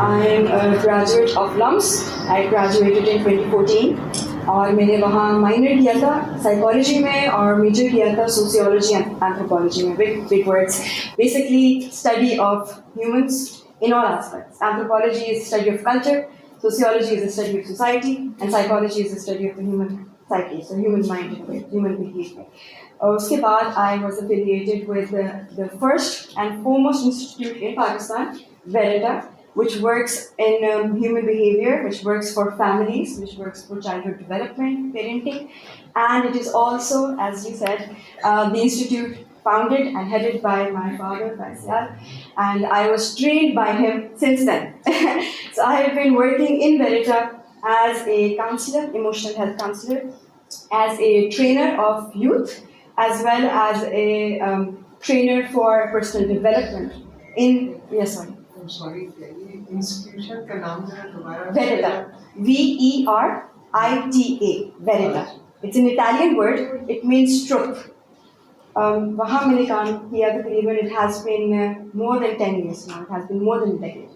I'm a graduate of LUMS. I graduated in 2014 और मैंने वहाँ माइनर किया था साइकोलॉजी में और मेजर किया था सोशियोलॉजी एंड एंथ्रोपोलॉजी में. Big words. Basically study of humans in all aspects. Anthropology is the study of culture, sociology is the study of society, and psychology is the study of the human psyche, so human mind, human behavior. उसके बाद I was affiliated with the first and foremost institute in Pakistan, Verita, which works in human behavior, which works for families, which works for childhood development, parenting, and it is also, as you said, the institute founded and headed by my father, Faiez Seyal, and I was trained by him since then. So I have been working in Verita as a counselor, emotional health counselor, as a trainer of youth, as well as a trainer for personal development in, yes, sorry. I'm sorry, institution का नाम जरा दोबारा. Verita, Verita, Verita. It's an Italian word. It means truth. वहाँ मैंने काम किया तकरीबन. It has been more than 10 years now. It has been more than a decade.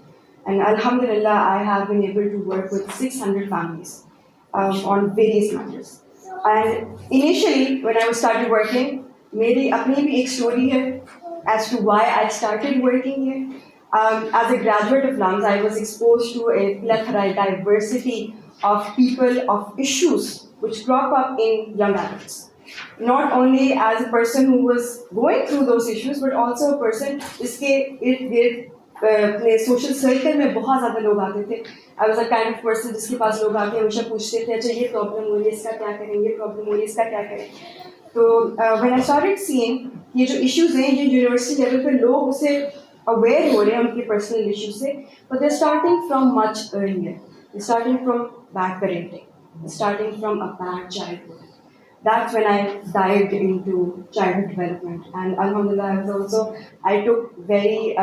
And Alhamdulillah, I have been able to work with 600 families on various matters. And initially, when I started working, मेरी अपनी भी एक story है as to why I started working here. As a graduate of LUMS, I was exposed to a plethora, diversity of people, of issues which crop up in young adults. Not only as a person who was going through those issues, but also a person जिसके इर्द गिर्द अपने social circle में बहुत ज़्यादा लोग आते थे. I was a kind of person जिसके पास लोग आके हमेशा पूछते थे, अच्छा ये प्रॉब्लम हो रही है, इसका क्या करें, ये प्रॉब्लम हो रही है, इसका क्या करें. तो when I started seeing ये जो issues हैं, ये यूनिवर्सिटी लेवल पे लोग उसे aware हो रहे हैं उनके personal issues से, but they're starting from much earlier. They're starting from bad parenting. They're starting from a bad childhood. That's when I dived into childhood development, and alhamdulillah, I took very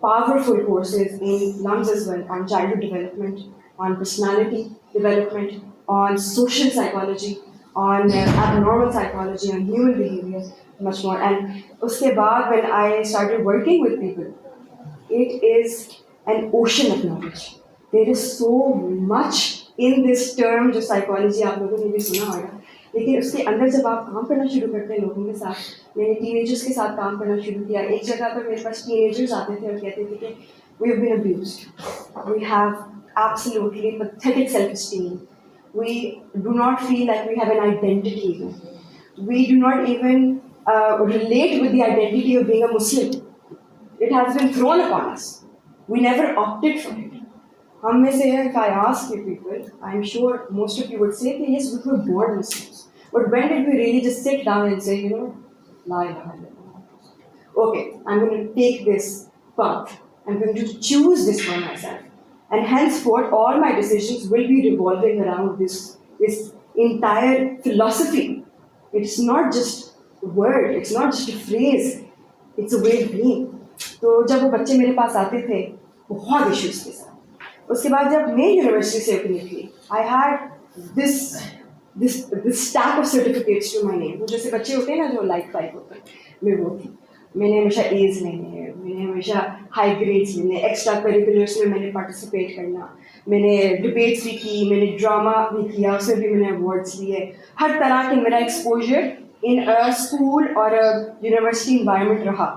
powerful courses in LUMS as well on childhood development, on personality development, on social psychology, on abnormal psychology, on human behavior, much more. And uske baad, when I started working with people, it is an ocean of knowledge. There is so much in this term जो psychology आप लोगों ने भी सुना होगा. लेकिन उसके अंदर जब आप काम करना शुरू करते हैं लोगों के साथ, मैंने टीनेजर्स के साथ काम करना शुरू किया. एक जगह पर मेरे पास टीनेजर्स आते थे और कहते थे कि we have been abused, we have absolutely pathetic self-esteem, we do not feel like we have an identity even, we do not even relate with the identity of being a Muslim. It has been thrown upon us, we never opted for it. हम में से, if I ask you people, I'm sure most of you would say that yes, we were born Muslims. But when did we really just sit down and say, you know, la ilaha illallah, okay, I'm going to take this path, I'm going to choose this for myself, and henceforth all my decisions will be revolving around this entire philosophy. It's not just a word, it's not just a phrase, it's a way of being. तो जब वो बच्चे मेरे पास आते थे बहुत issues के साथ, उसके बाद जब मैं यूनिवर्सिटी से अपनी निकली, I had this stack of certificates to my name. तो जैसे बच्चे होते हैं ना जो लाइफ टाइप होते हैं, मैं वो थी. मैंने हमेशा A's लेने, मैंने हमेशा हाई ग्रेड्स लेने, एक्स्ट्रा करिकुलर्स में मैंने पार्टिसिपेट करना, मैंने डिबेट्स भी की, मैंने ड्रामा भी किया, उसमें भी मैंने अवार्ड्स लिए. हर तरह के मेरा एक्सपोजर इन अ स्कूल और अ यूनिवर्सिटी इन्वायरमेंट रहा.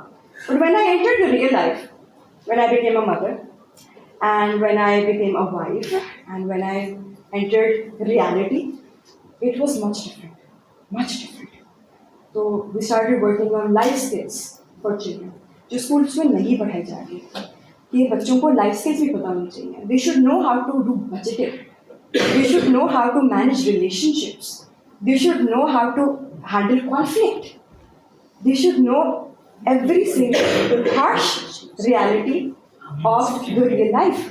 But when I entered the real life, when I became a mother, and when I became a wife, and when I entered reality, it was much different, much different. So we started working on life skills for children, जो schools में नहीं पढ़ाई जा रही है. कि बच्चों को life skills भी पता होनी चाहिए. They should know how to do budgeting. They should know how to manage relationships. They should know how to handle conflict. They should know every single harsh reality of the real life,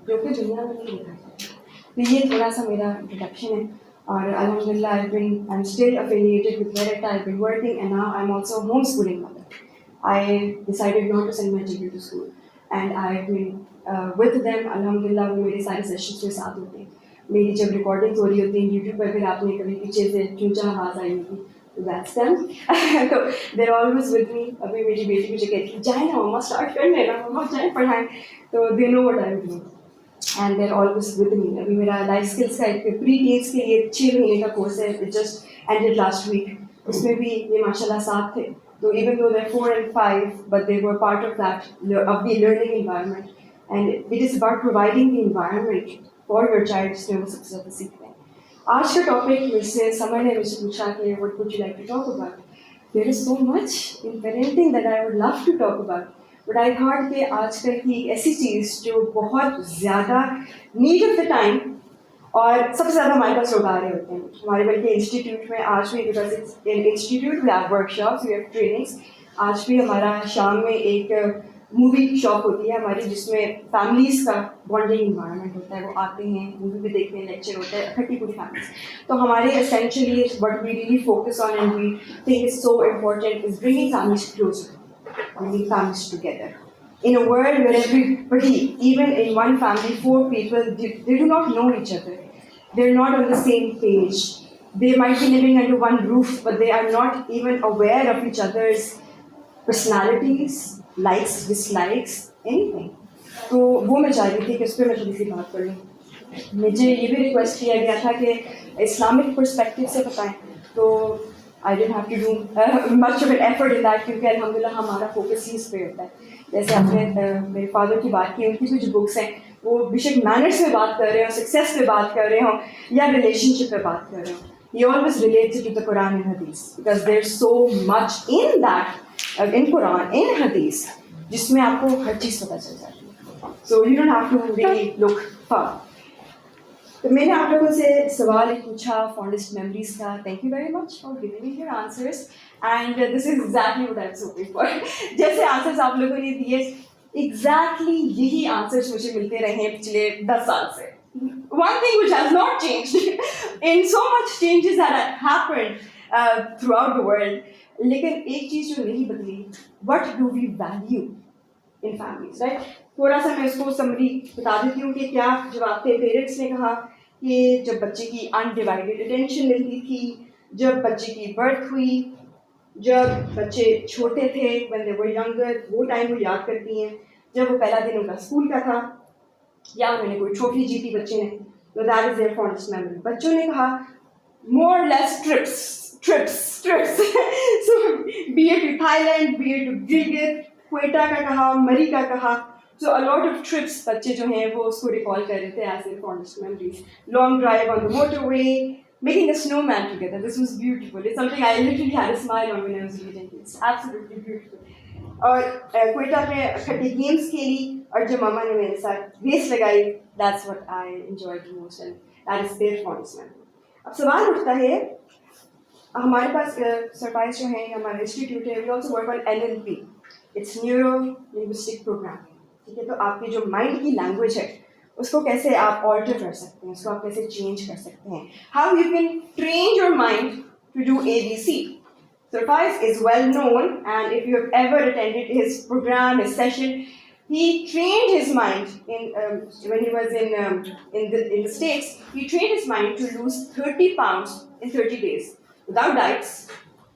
जो कि दुनिया में नहीं देखा जाता. तो ये थोड़ा सा मेरा इंट्रोडक्शन है. और alhamdulillah, I'm still affiliated with Verita. I've been working, and now I'm also a homeschooling mother. I decided not to send my children to school, and I've been with them. Alhamdulillah, वो मेरे सारे sessions के साथ होते हैं. मेरी जब recordings हो रही होती हैं YouTube पर, फिर आपने कभी पीछे से चूचा आवाज़ आई होगी, That's them. तो they're always with me. अभी मेरी बेटी मुझे कहती है जाए ना मम्मा स्टार्ट कर लेना मम्मा जाए पढ़ाएं तो they know what I'm doing and they're always with me. अभी मेरा लाइफ स्किल्स का एक प्री टीन्स के लिए 6 महीने का कोर्स है it just ended last week. उसमें भी ये माशाल्लाह साथ थे. So even though they're 4 and 5, but they were part of that of the learning environment, and it is about providing the environment for your child जिसमें वो सबसे ज़्यादा सीखते हैं. आज का टॉपिक मुझसे समर ने मुझसे पूछा कि what would you like to talk about? There is so much in parenting that I would love to talk about, but I thought कि आजकल की एक ऐसी चीज़ जो बहुत ज़्यादा need of the time और सबसे ज़्यादा हमारे पास लोग आ रहे होते हैं हमारे बल्कि इंस्टीट्यूट में आज भी because it's in institute we have workshops we have trainings आज भी हमारा शाम में एक मूवी शॉप होती है हमारी जिसमें फैमिलीज़ का बॉन्डिंग इन्वायरमेंट होता है वो आते हैं मूवी भी देखते हैं लेक्चर होता है इकट्ठी पूरी फैमिलीज तो हमारे essentially what we really focus on and we think is so important is bringing families closer bringing families together. In a world where everybody, even in one family, 4 people, they do not know each other. They're not on the same page. They might be living under one roof, but they are not even aware of each other's personalities, likes, dislikes, anything. तो वो मैं चाह रही थी कि उस पर मैं थोड़ी सी बात कर लूँ. मुझे ये भी रिक्वेस्ट किया गया था कि इस्लामिक पर्सपेक्टिव से बताएं तो I didn't have to do much of an effort in that क्योंकि अल्हम्दुलिल्लाह हमारा फोकस ही इस पे होता है. जैसे आपने मेरे फादर की बात की उनकी कुछ बुक्स हैं वो बेशक मैनर्स पे बात कर रहे हो सक्सेस पे बात कर रहे हो या रिलेशनशिप पे बात कर रहे हो. He always relates it to the Quran and Hadith because there's so much in that in Quran in Hadith जिसमें आपको हर चीज़ पता चल जाती है. So you don't have to really look far. तो मैंने आप लोगों से सवाल पूछा फॉन्डेस्ट मेमोरीज का. Thank you very much for giving me your answers and this is exactly what I was hoping for. जैसे आंसर्स आप लोगों ने दिए एग्जैक्टली यही आंसर्स मुझे मिलते रहे हैं पिछले 10 साल से. One thing which has not changed in so much changes that have happened throughout the world. लेकिन एक चीज़ जो नहीं बदली what do we value in families, right? थोड़ा सा मैं इसको समरी बता देती हूँ कि क्या जब आपके पेरेंट्स ने कहा कि जब बच्चे की अनडिवाइडेड अटेंशन मिलती थी जब बच्चे की बर्थ हुई जब बच्चे छोटे थे when they were younger वो टाइम वो याद करती हैं जब वो पहला दिन उनका स्कूल का था या उन्होंने कोई ट्रॉफी जीती बच्चे ने तो that is their fondest memory. बच्चों ने कहा more less trips so be it to Thailand be it to Gilgit Quetta का कहा मरी का कहा. So a lot of trips बच्चे जो हैं वो उसको रिकॉल कर रहे थे as their fondest memories. Long drive on the motorway, making a snowman together. This was beautiful. It's something I literally had a smile on when I was reading it. It's absolutely beautiful. और क्वेटा में इकट्ठे games खेली और जब मामा ने मेरे साथ race लगाई that's what I enjoyed the most and that is their fondest memory. अब सवाल उठता है हमारे पास सरफाइज जो है हमारा इंस्टीट्यूट है we also work on NLP. It's Neuro Linguistic Programming. ठीक है तो आपकी जो माइंड की लैंग्वेज है उसको कैसे आप ऑल्टर कर सकते हैं उसको आप कैसे चेंज कर सकते हैं how you can train your mind to do ABC. Faiez is well known and if you have ever attended his program his session he trained his mind when he was in the States he trained his mind to lose 30 pounds in 30 days without diets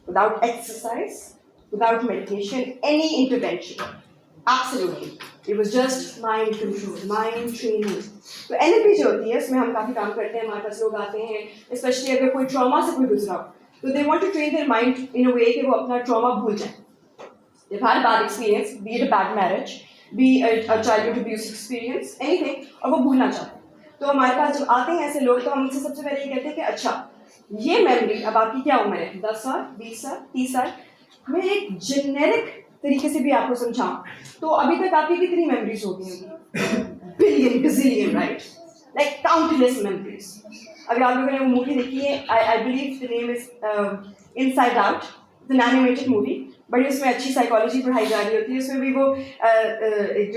without exercise without medication any intervention. Absolutely. It was just mind control, mind training. तो NLP जो होती है उसमें हम काफ़ी काम करते हैं हमारे पास लोग आते हैं स्पेशली अगर कोई ट्रॉमा से कोई गुजरा हो तो they want to train their mind in a way कि वो अपना ट्रॉमा भूल जाए. They've had a bad experience, be it a bad marriage, be it a childhood abuse experience, anything, और वो भूलना चाहते हैं. तो हमारे पास जब आते हैं ऐसे लोग तो हम उनसे सबसे पहले ये कहते हैं कि अच्छा ये मेमोरी अब आपकी क्या उम्र है 10 साल 20 साल 30 साल मैं एक जेनेरिक तरीके से भी आपको समझाऊं तो अभी तक आपकी कितनी मेमोरीज हो गई होंगी billion बिजिलियन right like countless memories. अगर आप लोगों ने वो मूवी देखी है I believe the name is inside out the animated movie बड़ी उसमें अच्छी साइकोलॉजी पढ़ाई जा रही होती है उसमें भी वो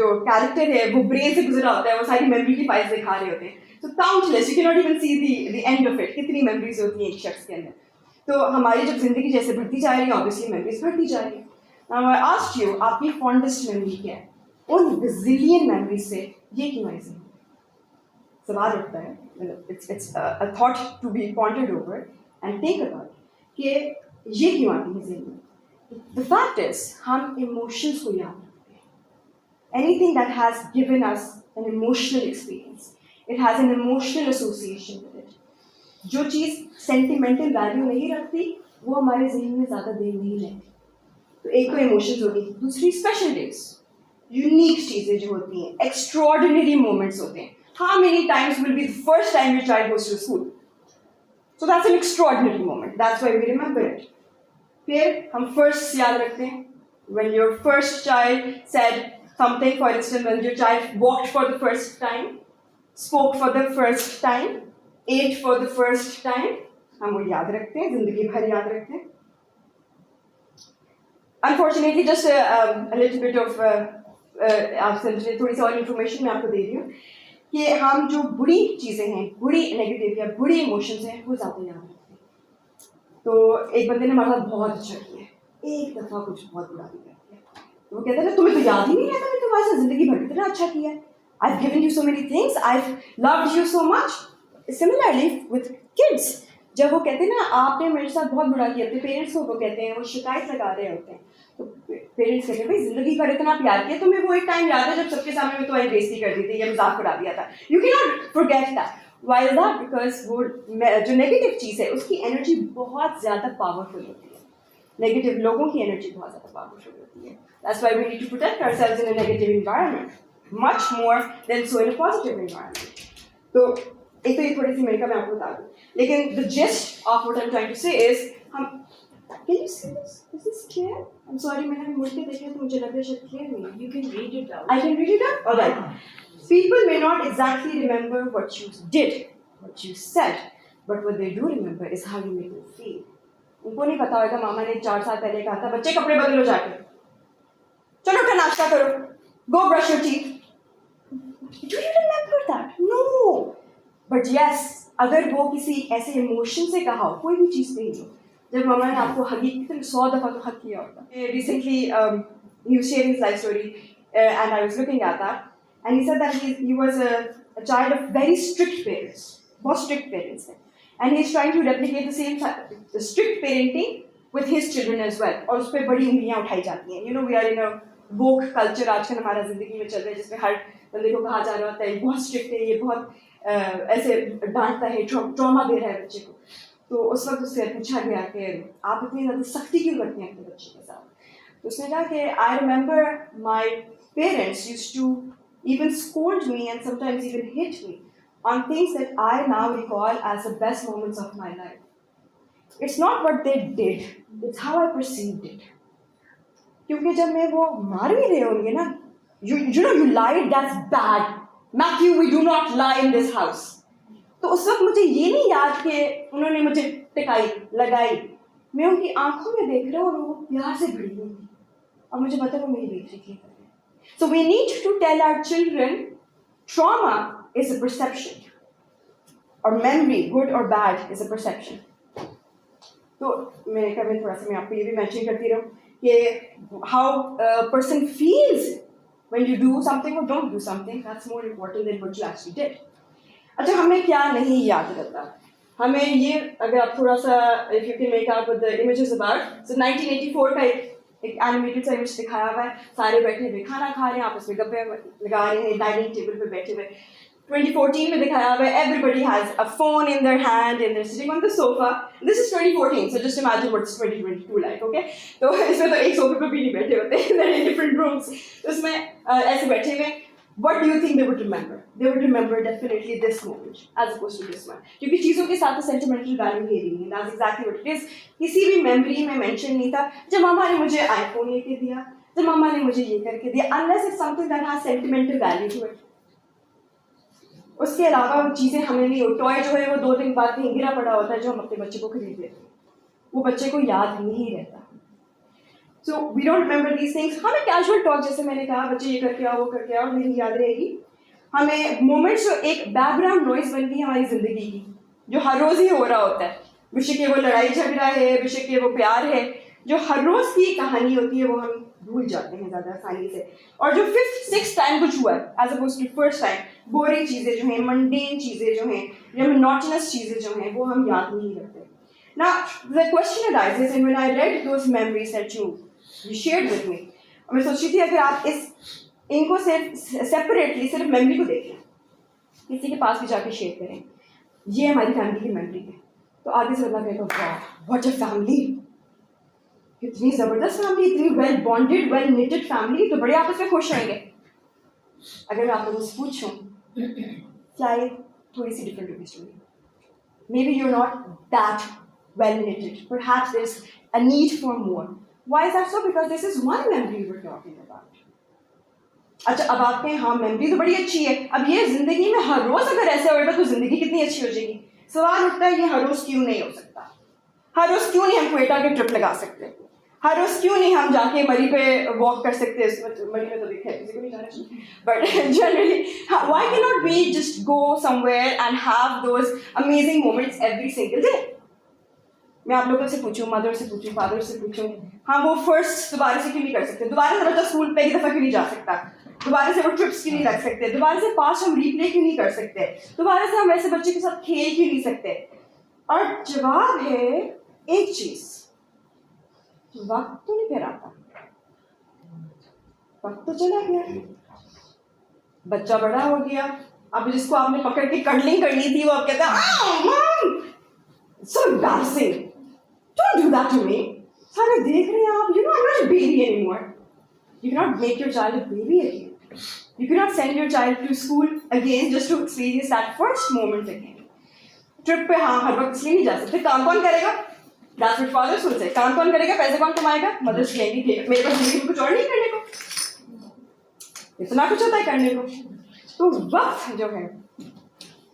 जो कैरेक्टर है वो ब्रेन से गुजरा होता है वो सारी मेमोरी की फाइल्स दिखा रहे होते हैं. तो countless you can not even see the end of it कितनी मेमोरीज होती हैं एक शख्स के अंदर. तो हमारी जब जिंदगी जैसे बढ़ती जा रही है ऑब्वियसली मेमोरीज बढ़ती जा रही है. Now I asked you, आपकी fondest memory क्या है? उन gazillion memories से ये क्यों ऐसे है? सवाल उठता है, it's a thought to be pondered over and think about कि ये क्यों आती है ज़हन में? The fact is, हम emotions को याद रखते हैं. Anything that has given us an emotional experience, it has an emotional association with it. जो चीज़ sentimental value नहीं रखती, वो हमारे ज़हन में ज़्यादा देर नहीं रहती. तो एक तो emotions होगी, दूसरी special days, unique चीज़ें जो होती हैं, extraordinary moments होते हैं. How many times will be the first time your child goes to school? So that's an extraordinary moment. That's why we remember it. फिर हम first याद रखते हैं. When your first child said something, for instance, when your child walked for the first time, spoke for the first time, ate for the first time, हम वो याद रखते हैं, जिंदगी भर याद रखते हैं. Unfortunately, just a little bit of आपसे थोड़ी सी और information मैं आपको दे रही हूँ कि हम जो बुरी चीज़ें हैं, बुरी नेगेटिव या बुरी इमोशंस हैं, वो ज़्यादा याद रखते हैं. तो एक बंदे ने हमारे साथ बहुत अच्छा किया, एक दफ़ा कुछ बहुत बुरा भी कर दिया, तो वो कहते हैं ना तुम्हें तो याद ही नहीं रहता, मैंने तुम्हारे साथ ज़िंदगी भर कितना अच्छा किया है. I've given you so many things, I've loved you so much. Similarly with kids, जब वो कहते हैं ना आपने मेरे साथ बहुत बुरा किया, अपने पेरेंट्स को वो कहते हैं, वो शिकायत लगा रहे होते हैं, तो पेरेंट्स कहते हैं भाई ज़िंदगी भर इतना प्यार किया, तुम्हें वो एक टाइम याद है जब सबके सामने में तुम्हारी बेइज्जती कर दी थी या मजाक उड़ा दिया था. You cannot forget that. Why is that? Because वो जो नेगेटिव चीज़ है उसकी एनर्जी बहुत ज़्यादा पावरफुल होती है. नेगेटिव लोगों की एनर्जी बहुत ज़्यादा पावरफुल होती है. That's why we need to protect ourselves in a negative environment much more than so in a positive environment. तो एक तो ये थोड़ी सी मेरी का मैं आपको बता दूँ, लेकिन the gist of what I'm trying to say is हम can you see this? Is this clear? I'm sorry मैंने अभी मुड़ के देखा तो मुझे लग रहा है शायद clear नहीं है. You can read it out. I can read it out? All right. People may not exactly remember what you did, what you said, but what they do remember is how you make them feel. उनको नहीं पता होगा मामा ने 4 साल पहले कहा था बच्चे कपड़े बदलो जाके, चलो उठो नाश्ता करो, go brush your teeth. Do you remember that? No. But yes, अगर वो किसी ऐसे इमोशन से कहा हो, कोई भी चीज़ नहीं हो, जब मामा ने आपको हगी कितने 100 दफ़ा तो हग किया होगा. Recently, he was sharing his life story, and I was looking at that, and he said that he was a child of very strict parents, बहुत strict parents हैं, and he's trying to replicate the same the strict parenting with his children as well. और उस पर बड़ी उंगलियां उठाई जाती हैं. You know, we are in a woke culture आजकल हमारा ज़िंदगी में चल रहा है, जिसमें हर बंदे को कहा जा रहा होता है बहुत strict है, ये बहुत ऐसे डांटता है, ट्रॉमा दे रहा है बच्चे को. तो उस वक्त उससे पूछा गया कि आप इतनी ज़्यादा सख्ती क्यों करते हैं अपने बच्चे के साथ. तो उसने कहा कि I remember my parents used to even scold me and sometimes even hit me on things that I now recall as the best moments of my life. It's not what they did, it's how I perceived it. क्योंकि जब मैं वो मार भी रहे होंगे ना, you know you lied, that's bad. Matthew, we do not lie in this house. तो उस वक्त मुझे ये नहीं याद कि उन्होंने मुझे टिकाई लगाई, मैं उनकी आंखों में देख रहा हूँ और वो प्यार से भरी हुई थी और मुझे पता है वो मेरी बेइज्जती कर रहे हैं. So we need to tell our children trauma is a perception or memory, good or bad, is a perception. तो मैं थोड़ा सा मैं आपको ये भी मेंशन करती रहूँ कि how a person feels when you do something or don't do something, that's more important than what you actually did. अच्छा, हमें क्या नहीं याद रहता, हमें ये अगर आप थोड़ा सा if you can make out with the images about, so 1984 का एक एनिमेटेड सा इमेज दिखाया हुआ है, सारे बैठे हुए खाना खा रहे हैं, आपस में गप्पे लगा रहे हैं, डाइनिंग टेबल पे बैठे हुए. 2014 में दिखाया हुआ है, everybody has a phone in their hand and they're sitting on the sofa. This is 2014, so just imagine what's 2022 like, okay? तो इसमें तो एक सोफे पे भी नहीं बैठे होते, they're in different rooms. तो इसमें ऐसे बैठे हुए, what do you think they would remember? They would remember definitely this moment as opposed to this one. क्योंकि चीज़ों के साथ sentimental value है नहीं, that's exactly what it is. किसी भी memory में mention नहीं था, जब मामा ने मुझे iPhone लेके दिया, जब मामा ने मुझे ये करके दिया, unless it's something that has sentimental value to it. उसके अलावा वो चीज़ें हमें नहीं हो, टॉय जो है वो 2 दिन बाद कहीं गिरा पड़ा होता है जो हम अपने बच्चे को खरीद देते हैं, वो बच्चे को याद नहीं रहता. So we don't remember these things. हमें casual talk, जैसे मैंने कहा बच्चे ये करके आओ वो करके आओ, नहीं याद रहेगी. हमें moments जो एक background noise बन गई हमारी ज़िंदगी की, जो हर रोज़ ही हो रहा होता है, बेशक ये वो लड़ाई झगड़ा है, बेशक ये वो प्यार है, जो हर रोज़ की कहानी होती है वो हम भूल जाते हैं ज़्यादा आसानी से. और जो 5th 6th टाइम कुछ हुआ है as opposed to first time, boring चीज़ें जो हैं, मंडेन चीज़ें जो हैं, या मोनोटोनस चीज़ें जो हैं, वो हम याद नहीं रखते. Now, the question arises, and when I read those memories that you shared with me, मैं सोच रही थी अगर आप इनको सिर्फ सेपरेटली सिर्फ मेमोरी को देखें, किसी के पास भी जाके शेयर करें, ये हमारी फैमिली की मेमोरी है, तो आगे से बंदा कहेगा वाह व्हाट अ फैमिली, कितनी ज़बरदस्त फैमिली, इतनी well bonded well knitted family, तो बड़े आपस में खुश रहेंगे. अगर मैं आप लोगों से पूछूं, क्या ये थोड़ी सी डिफरेंट होगी story? Maybe you're not that well knitted. Perhaps there's a need for more. Why is that so? Because this is one memory we're talking about. अच्छा, अब आप कहें हाँ मेमोरी तो बड़ी अच्छी है, अब ये जिंदगी में हर रोज अगर ऐसे होगा तो जिंदगी कितनी अच्छी हो जाएगी. सवाल उठता है ये हर रोज क्यों नहीं हो सकता? हर रोज क्यों नहीं हम क्वेटा के ट्रिप लगा सकते? हर रोज क्यों नहीं हम जाके मरी पे वॉक कर सकते? मरी में तो देखा है किसी को नहीं जाना, but generally why can not we just go somewhere and have those amazing moments every single day? मैं आप लोगों से पूछूं, मदर से पूछूं, फादर से पूछूं, हाँ वो फर्स्ट दोबारा से क्यों नहीं कर सकते? दोबारा से बच्चा स्कूल पहली दफ़ा क्यों नहीं जा सकता? दोबारा से वो ट्रिप्स क्यों नहीं लग सकते? दोबारा से पास हम रीप्ले क्यों नहीं कर सकते? दोबारा से हम वैसे बच्चे के साथ खेल क्यों नहीं सकते? और जवाब है एक चीज, वक्त तो नहीं फिर आता, वक्त तो चला गया, बच्चा बड़ा हो गया, अब जिसको आपने पकड़ के कडलिंग करनी थी वो अब कहता है mom so embarrassing, don't do that to me. सारे देख रहे हैं आप, you know I'm not a baby anymore. You cannot make your child a baby again. You cannot send your child to school again just to experience that first moment again. Trip पे हाँ हर वक्त इसलिए नहीं जा सकते, काम कौन करेगा? That's what fathers will say. काम कौन करेगा? पैसे कौन कमाएगा? मदर्स कहेंगी मेरे पास जिंदगी में कुछ और नहीं करने को, इतना कुछ होता है करने को. तो वक्त जो है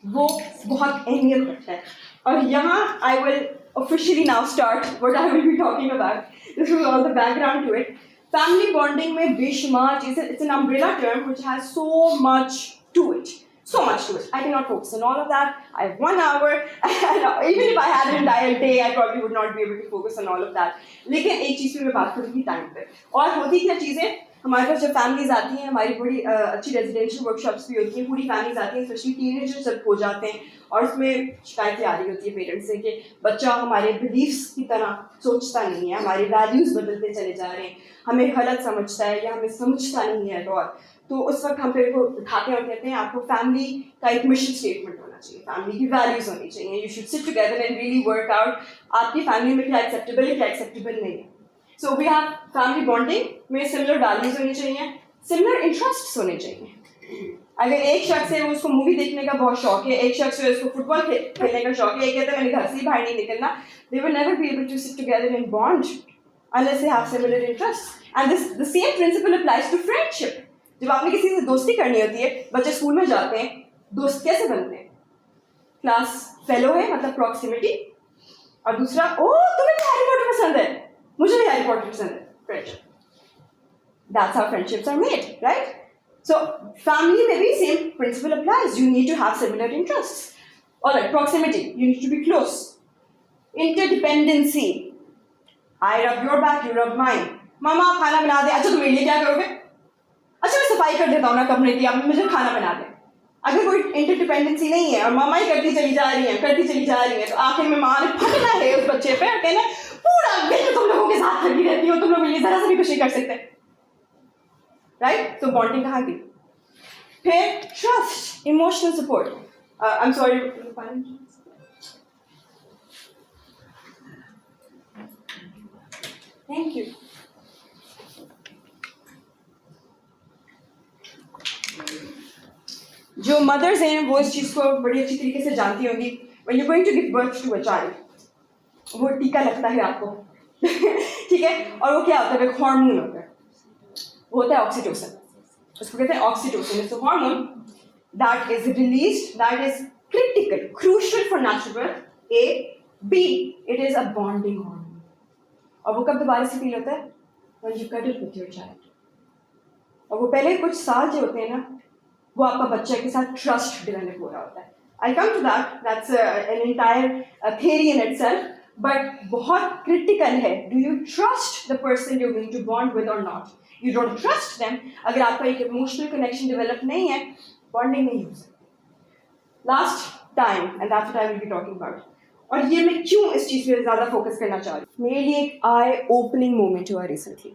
वो बहुत अहमियत रखता है. और यहाँ I will officially now start what I will be talking about. This was all the background to it. Family bonding में बेशुमार चीज़ें, it's an umbrella term which has so much to it. So much to it. I cannot focus on all of that. I have 1 hour, and even if I had an entire day, I probably would not be able to focus on all of that. लेकिन एक चीज़ पे मैं बात करूँगी time पे. और होती क्या चीज़ें, हमारे पास जब फैमिलीज आती हैं, हमारी बड़ी अच्छी रेजिडेंशियल वर्कशॉप्स भी होती हैं, पूरी फैमिलीज आती हैं, स्पेशली टीनेजर्स जब हो जाते हैं, और उसमें शिकायतें आ रही होती है पेरेंट्स से कि बच्चा हमारे बिलीफ्स की तरह सोचता नहीं है, हमारे वैल्यूज़ बदलते चले जा रहे हैं, हमें गलत समझता है या हमें समझता नहीं है. और तो उस वक्त हम पेड़ को उठाते हैं और कहते हैं आपको फैमिली का एक मिशन स्टेटमेंट होना चाहिए, फैमिली की वैल्यूज़ होनी चाहिए, you should sit together and really work out आपकी फैमिली में क्या एक्सेप्टेबल है, क्या एक्सेप्टेबल नहीं है. So we have family bonding में सिमिलर वैल्यूज़ होनी चाहिए, सिमिलर इंटरेस्ट्स होने चाहिए. अगर एक शख्स है उसको मूवी देखने का बहुत शौक है, एक शख्स है उसको फुटबॉल खेलने का शौक है, एक कहता है मैंने घर से ही बाहर नहीं निकलना, they will never be able to sit together and bond unless they have similar interests. And the same principle applies to friendship. जब आपने किसी से दोस्ती करनी होती है, बच्चे स्कूल में जाते हैं, दोस्त कैसे बनते हैं? क्लास फेलो है मतलब प्रॉक्सिमिटी, और दूसरा ओ तुम्हें भी हैरी पॉटर पसंद है, मुझे भी हैरी पॉटर पसंद है, friendship. That's how friendships are made, right? So family में भी same principle applies. You need to have similar interests. All right, proximity. You need to be close. Interdependency. I rub your back, you rub mine. मामा आप खाना बना दे, अच्छा तुम मेरे लिए क्या करोगे? अच्छा मैं सफाई कर देता हूँ ना कमरे की, आप मुझे खाना बना दें. अगर कोई इंटरडिपेंडेंसी नहीं है और मामा ही करती चली जा रही है, तो आखिर में माँ ने फटना है उस बच्चे पे और कहना पूरा दिन तुम लोगों के साथ खड़ी रहती हो, तुम लोग मिलकर जरा सा भी कुछ नहीं कर सकते, राइट? तो बॉन्डिंग कहाँ गई? फिर trust, emotional support. I am sorry, thank you. जो मदर्स हैं वो इस चीज़ को बड़ी अच्छी तरीके से जानती होंगी. When you going to give birth to a child, वो टीका लगता है आपको ठीक है, और वो क्या होता है? एक हार्मोन होता है, वो होता है ऑक्सीटोसिन. उसको कहते हैं oxytocin. It's a hormone that is released, that is critical, crucial for natural birth. A. B. It is a bonding hormone. और वो कब दोबारा से फील होता है? When you cuddle with your child. और वो पहले कुछ साल जो होते हैं ना, वो आपका बच्चे के साथ ट्रस्ट डेवलप हो रहा होता है. I come to that, that's an entire theory in itself, but बहुत क्रिटिकल है. Do you trust the person you are going to bond with or not? You don't trust them. अगर आपका एक emotional connection develop नहीं है, bonding नहीं हो सकती. Last time, and that's what I will be talking about, और ये मैं क्यों इस चीज़ पे ज़्यादा फोकस करना चाह रही हूँ, मेरे लिए एक आई ओपनिंग मोमेंट हुआ recently.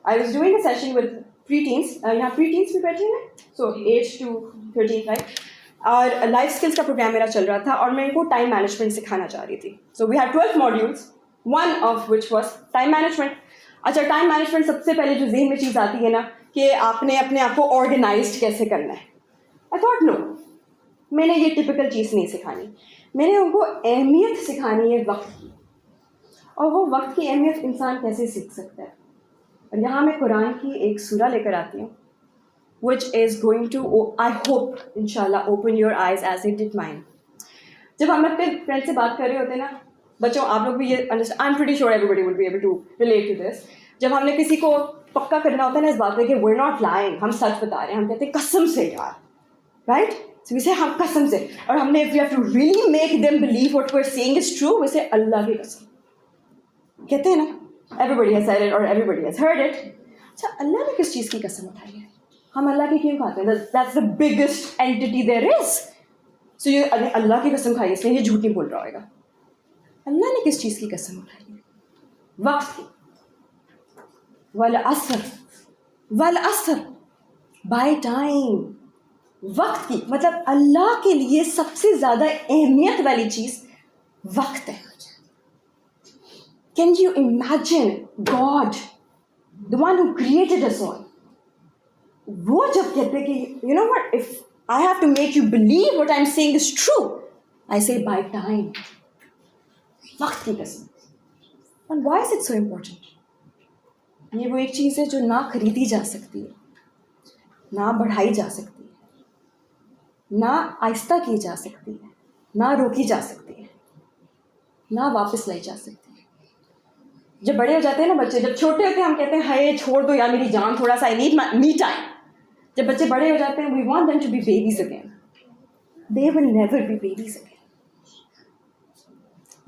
I was doing a session with pre-teens, यहाँ प्री-टीन्स भी बैठे हैं, सो 8 to 13, राइट. और लाइफ स्किल्स का प्रोग्राम मेरा चल रहा था और मैं इनको टाइम मैनेजमेंट सिखाना चाह रही थी. So we had 12 modules, one of which was time management. अच्छा, टाइम मैनेजमेंट सबसे पहले जो ज़हन में चीज़ आती है ना कि आपने अपने आप को ऑर्गेनाइज्ड कैसे करना है. आई थॉट नो, मैंने ये टिपिकल चीज़ नहीं सिखानी, मैंने उनको अहमियत सिखानी है वक्त की. और वो वक्त की अहमियत इंसान कैसे सीख सकता है. और यहाँ मैं कुरान की एक सूरा लेकर आती हूँ which is going to, I hope, inshallah, open your eyes as it did mine. जब हम अपने फ्रेंड से बात कर रहे होते हैं ना, बच्चों आप लोग भी ये understand, I'm pretty sure everybody would be able to relate to this. जब हमने किसी को पक्का करना होता है ना इस बात पे कि we're not lying, हम सच बता रहे हैं, हम कहते हैं कसम से यार, right? So we say हम कसम से, और हमने if we have to really make them believe what we're saying is true, we say अल्लाह की कसम. कहते हैं ना, everybody has said it or everybody has heard it. अच्छा, अल्लाह ने किस चीज़ की कसम उठाई है? हम अल्लाह की क्यों खाते हैं? That's the biggest entity there is. So ये अल्लाह की कसम खाई, इसलिए ये झूठ नहीं बोल रहा होगा. अल्लाह ने किस चीज़ की कसम उठाई है? वक्त की. वल असर, वल असर, बाय टाइम. वक्त की मतलब अल्लाह के लिए सबसे ज़्यादा अहमियत वाली चीज़ वक्त है. Can you imagine God, the one who created us all? वो जब कहते हैं कि you know what, if I have to make you believe what I'm saying is true, I say by time. वक्त की कसम. And why is it so important? ये वो एक चीज़ है जो ना खरीदी जा सकती है, ना बढ़ाई जा सकती है, ना आहिस्ता की जा सकती है, ना रोकी जा सकती है, ना वापस लाई जा सकती है. जब बड़े हो जाते हैं ना बच्चे, जब छोटे होते हैं हम कहते हैं हाय छोड़ दो यार मेरी जान, थोड़ा सा आई नीड मी टाइम. जब बच्चे बड़े हो जाते हैं we want them to be babies again. They will never be babies again.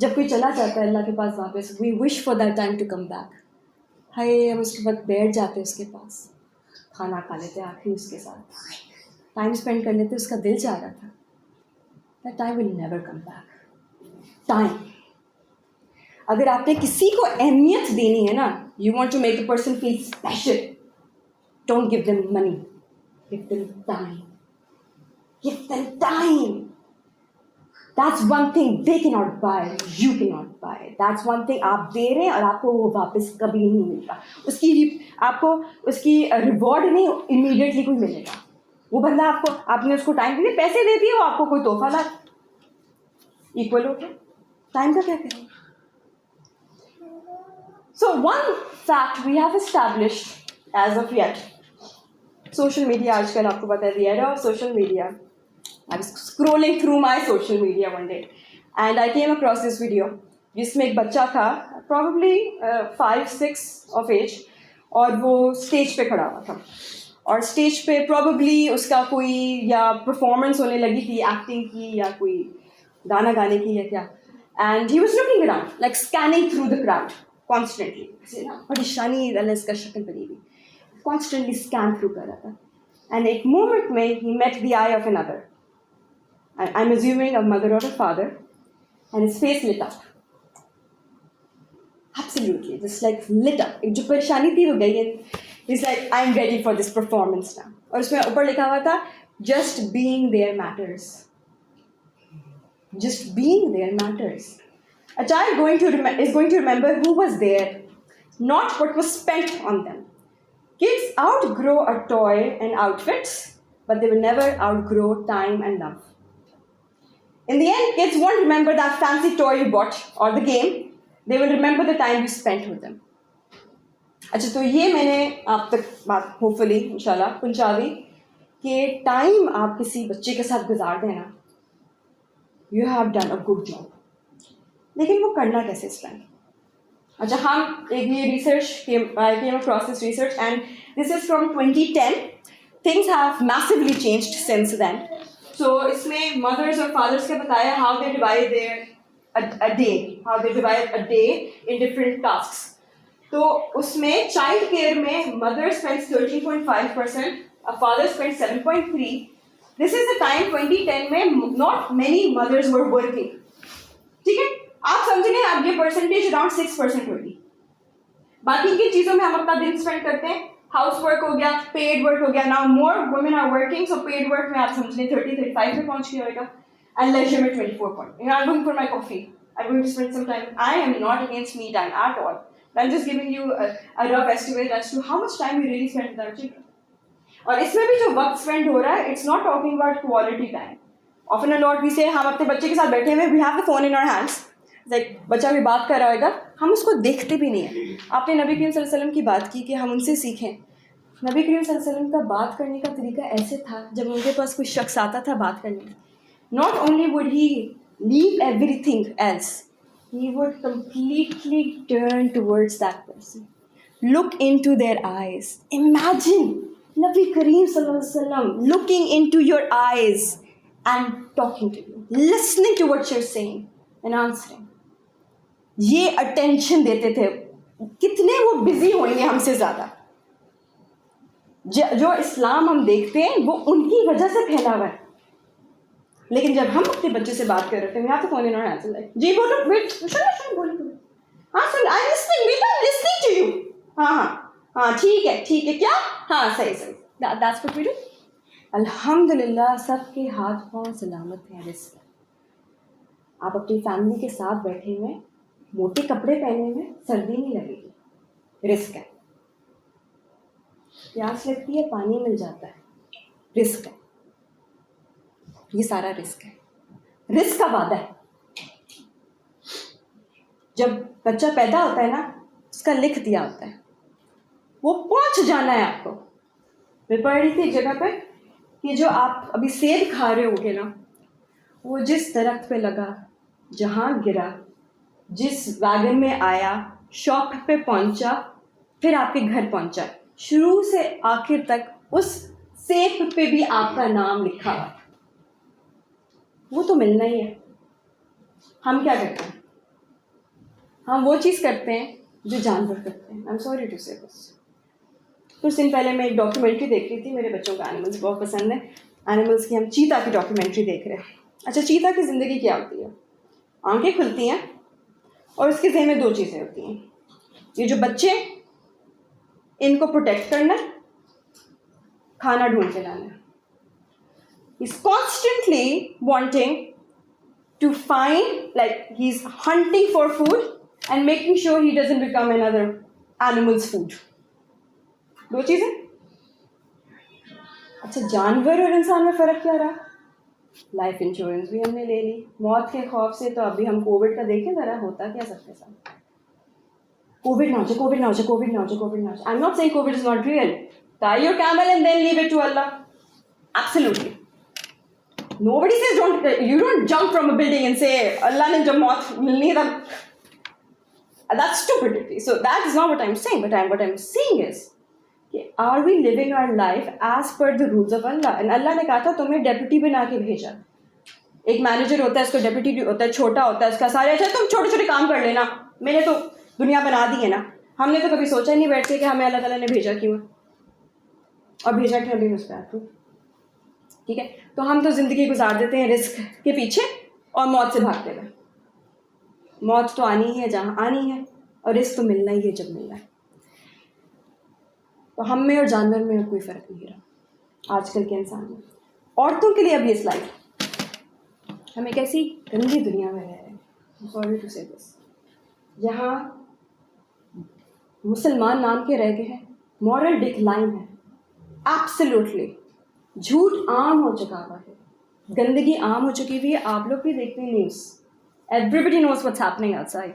जब कोई चला जाता है अल्लाह के पास वापस, we wish for that time to come back. हाय हम उसके बाद बैठ जाते हैं उसके पास, खाना खा लेते आखिरी उसके साथ, टाइम स्पेंड कर लेते, उसका दिल चाह रहा था. That time will never come back. Time, अगर आपने किसी को अहमियत देनी है ना, you want to make the person feel special, don't give them money, give them time. Give them time. That's one thing they can not buy, you can not buy. That's one thing आप दे रहे हैं और आपको वो वापस कभी नहीं मिलता. उसकी आपको उसकी रिवॉर्ड नहीं इमीडिएटली कोई मिलेगा. वो बंदा आपको, आपने उसको टाइम दिया, पैसे दे दिए, वो आपको कोई तोहफा ला इक्वल हो गया. टाइम का क्या करें? So one fact we have established as of yet, social media आजकल आपको पता है, the era of social media. I was scrolling through my social media one day and I came across this video जिसमें एक बच्चा था probably 5-6 of age और वो स्टेज पे खड़ा हुआ था और स्टेज पे probably उसका कोई या परफॉर्मेंस होने लगी थी एक्टिंग की या कोई गाना गाने की या क्या. And he was looking around like scanning through the crowd constantly. बड़ी शानी इसका शक्ल बनी हुई, constantly scan through कर रहा था. And एक moment में he met the eye of another. I'm assuming a mother or a father, and his face lit up. Absolutely, just like lit up. एक जो परेशानी थी वो गई and he's like, I'm ready for this performance now. और उसमें ऊपर लिखा हुआ था, just being there matters. Just being there matters. A child is going to remember who was there, not what was spent on them. Kids outgrow a toy and outfits, but they will never outgrow time and love. In the end, kids won't remember that fancy toy you bought or the game. They will remember the time you spent with them. अच्छा, तो ये मैंने आप तक बात hopefully इंशाल्लाह पहुंचा दी कि टाइम आप किसी बच्चे के साथ गुजार दें ना, you have done a good job. लेकिन वो करना कैसे स्पेंड? अच्छा, हम एक ये research I came across this research and this is from 2010. Things have massively changed since then. So इसमें mothers और fathers का बताया how they divide their a day, how they divide a day in different tasks. तो उसमें child care में mother spends 13.5%, a father spends 7.3%. This is the time 2010 में not many mothers were working. ठीक है? समझ लें अब ये परसेंटेज अराउंड 6% होगी। बाकी की चीज़ों में हम अपना दिन स्पेंड करते हैं, हाउस वर्क हो गया, पेड वर्क हो गया, now more women are working, so paid work में आप समझ लें 30-35 में पहुंच गया होगा, एंड लेजर में 24 point. I am going for my coffee, I am going to spend some time, I am not against me time at all, I am just giving you a rough estimate as to how much time you really spend with our children. और इसमें भी जो वक्त spend हो रहा है, it's not talking about quality time. Often a lot we say हम अपने बच्चे के साथ बैठे हुए, we have the phone in our hands, like बच्चा भी बात कर रहा होगा, हम उसको देखते भी नहीं है। आपने नबी करीम सल्लल्लाहु अलैहि वसल्लम की बात की कि हम उनसे सीखें। नबी करीम सल्लल्लाहु अलैहि वसल्लम का बात करने का तरीका ऐसे था, जब उनके पास कोई शख्स आता था बात करने, not only would he leave everything else, he would completely turn towards that person, look into their eyes. Imagine Nabi Kareem Sallallahu Alaihi Wasallam looking into your eyes and talking to you, listening to what you're saying and answering. ये attention देते थे। कितने वो busy होंगे हमसे ज़्यादा। जो इस्लाम हम देखते हैं वो उनकी वजह से फैला हुआ है। लेकिन जब हम अपने बच्चे से बात कर रहे थे, यहाँ तो फोन इन और आंसर लाइक, जी बोलो, वेट, सुनो बोलो, हाँ सुन, आई लिसनिंग, बेटा लिसनिंग टू यू, हाँ ठीक है क्या, हाँ सही दैट्स व्हाट वी डू। अल्हम्दुलिल्लाह सबके हाथ पांव सलामत हैं। रिस्क, आप अपनी फैमिली के साथ बैठे हुए, मोटे कपड़े पहने हुए, सर्दी नहीं लगेगी, रिस्क है। प्यास लगती है, पानी मिल जाता है, रिस्क है। ये सारा रिस्क है, रिस्क का वादा है। जब बच्चा पैदा होता है ना, उसका लिख दिया होता है, वो पहुंच जाना है आपको। मैं पढ़ रही थी एक जगह पे कि जो आप अभी सेब खा रहे होगे ना, वो जिस दरख्त पे लगा, जहां गिरा, जिस वैगन में आया, शॉप पे पहुंचा, फिर आपके घर पहुंचा, शुरू से आखिर तक उस सेब पे भी आपका नाम लिखा हुआ है। वो तो मिलना ही है। हम क्या करते हैं? हम वो चीज़ करते हैं जो जानवर करते हैं। आई एम सॉरी टू से दिस। कुछ दिन पहले मैं एक डॉक्यूमेंट्री देख रही थी, मेरे बच्चों को एनिमल्स बहुत पसंद है, एनिमल्स की, हम चीता की डॉक्यूमेंट्री देख रहे हैं। अच्छा, चीता की ज़िंदगी क्या होती है? आंखें खुलती हैं और उसके ज़हन में दो चीज़ें होती हैं, ये जो बच्चे, इनको प्रोटेक्ट करना, खाना ढूंढ के लाना। He's constantly wanting to find, like he's hunting for food and making sure he doesn't become another animal's food. दो चीजें। अच्छा, जानवर और इंसान में फर्क क्या रहा? लाइफ इंश्योरेंस भी हमने ले ली, मौत के खौफ से। तो अभी हम कोविड का देखें जरा, होता क्या सबके साथ। कोविड ना हो जाए, कोविड ना हो जाए, कोविड ना हो जाए, कोविड ना हो जाए। आई am not saying Covid is not real. Tie your camel and then leave it to Allah. Absolutely. Nobody says you don't jump from a building and say Allah ne jab maut milni hai tab. That's stupidity. So that is not what I'm saying. But what I'm saying is, are we living our life as per the rules of Allah? And Allah ने कहा था तुम्हें deputy बना के भेजा। एक manager होता है, उसको डेप्यूटी होता है, छोटा होता है, उसका सारे, अच्छा तुम छोटे छोटे काम कर लेना, मैंने तो दुनिया बना दी है ना। हमने तो कभी सोचा ही नहीं बैठ के कि हमें अल्लाह ताला ने भेजा क्यों है, और भेजा क्यों भी मुझ पर। ठीक है, तो हम तो ज़िंदगी गुजार देते हैं रिस्क के पीछे और मौत से भागते हुए। मौत तो आनी ही है जहाँ आनी है, और रिस्क तो मिलना ही है जब मिलना है। तो हम में और जानवर में कोई फ़र्क नहीं रहा आजकल के इंसान में। औरतों के लिए अब ये स्लाइड, हम एक ऐसी गंदी दुनिया में रह रहे हैं, सॉरी टू से दिस, जहाँ मुसलमान नाम के रह गए हैं, मॉरल डिक्लाइन है, एब्सोल्युटली झूठ आम हो चुका हुआ है, गंदगी आम हो चुकी हुई है। आप लोग भी देखते हैं news, everybody knows what's happening outside.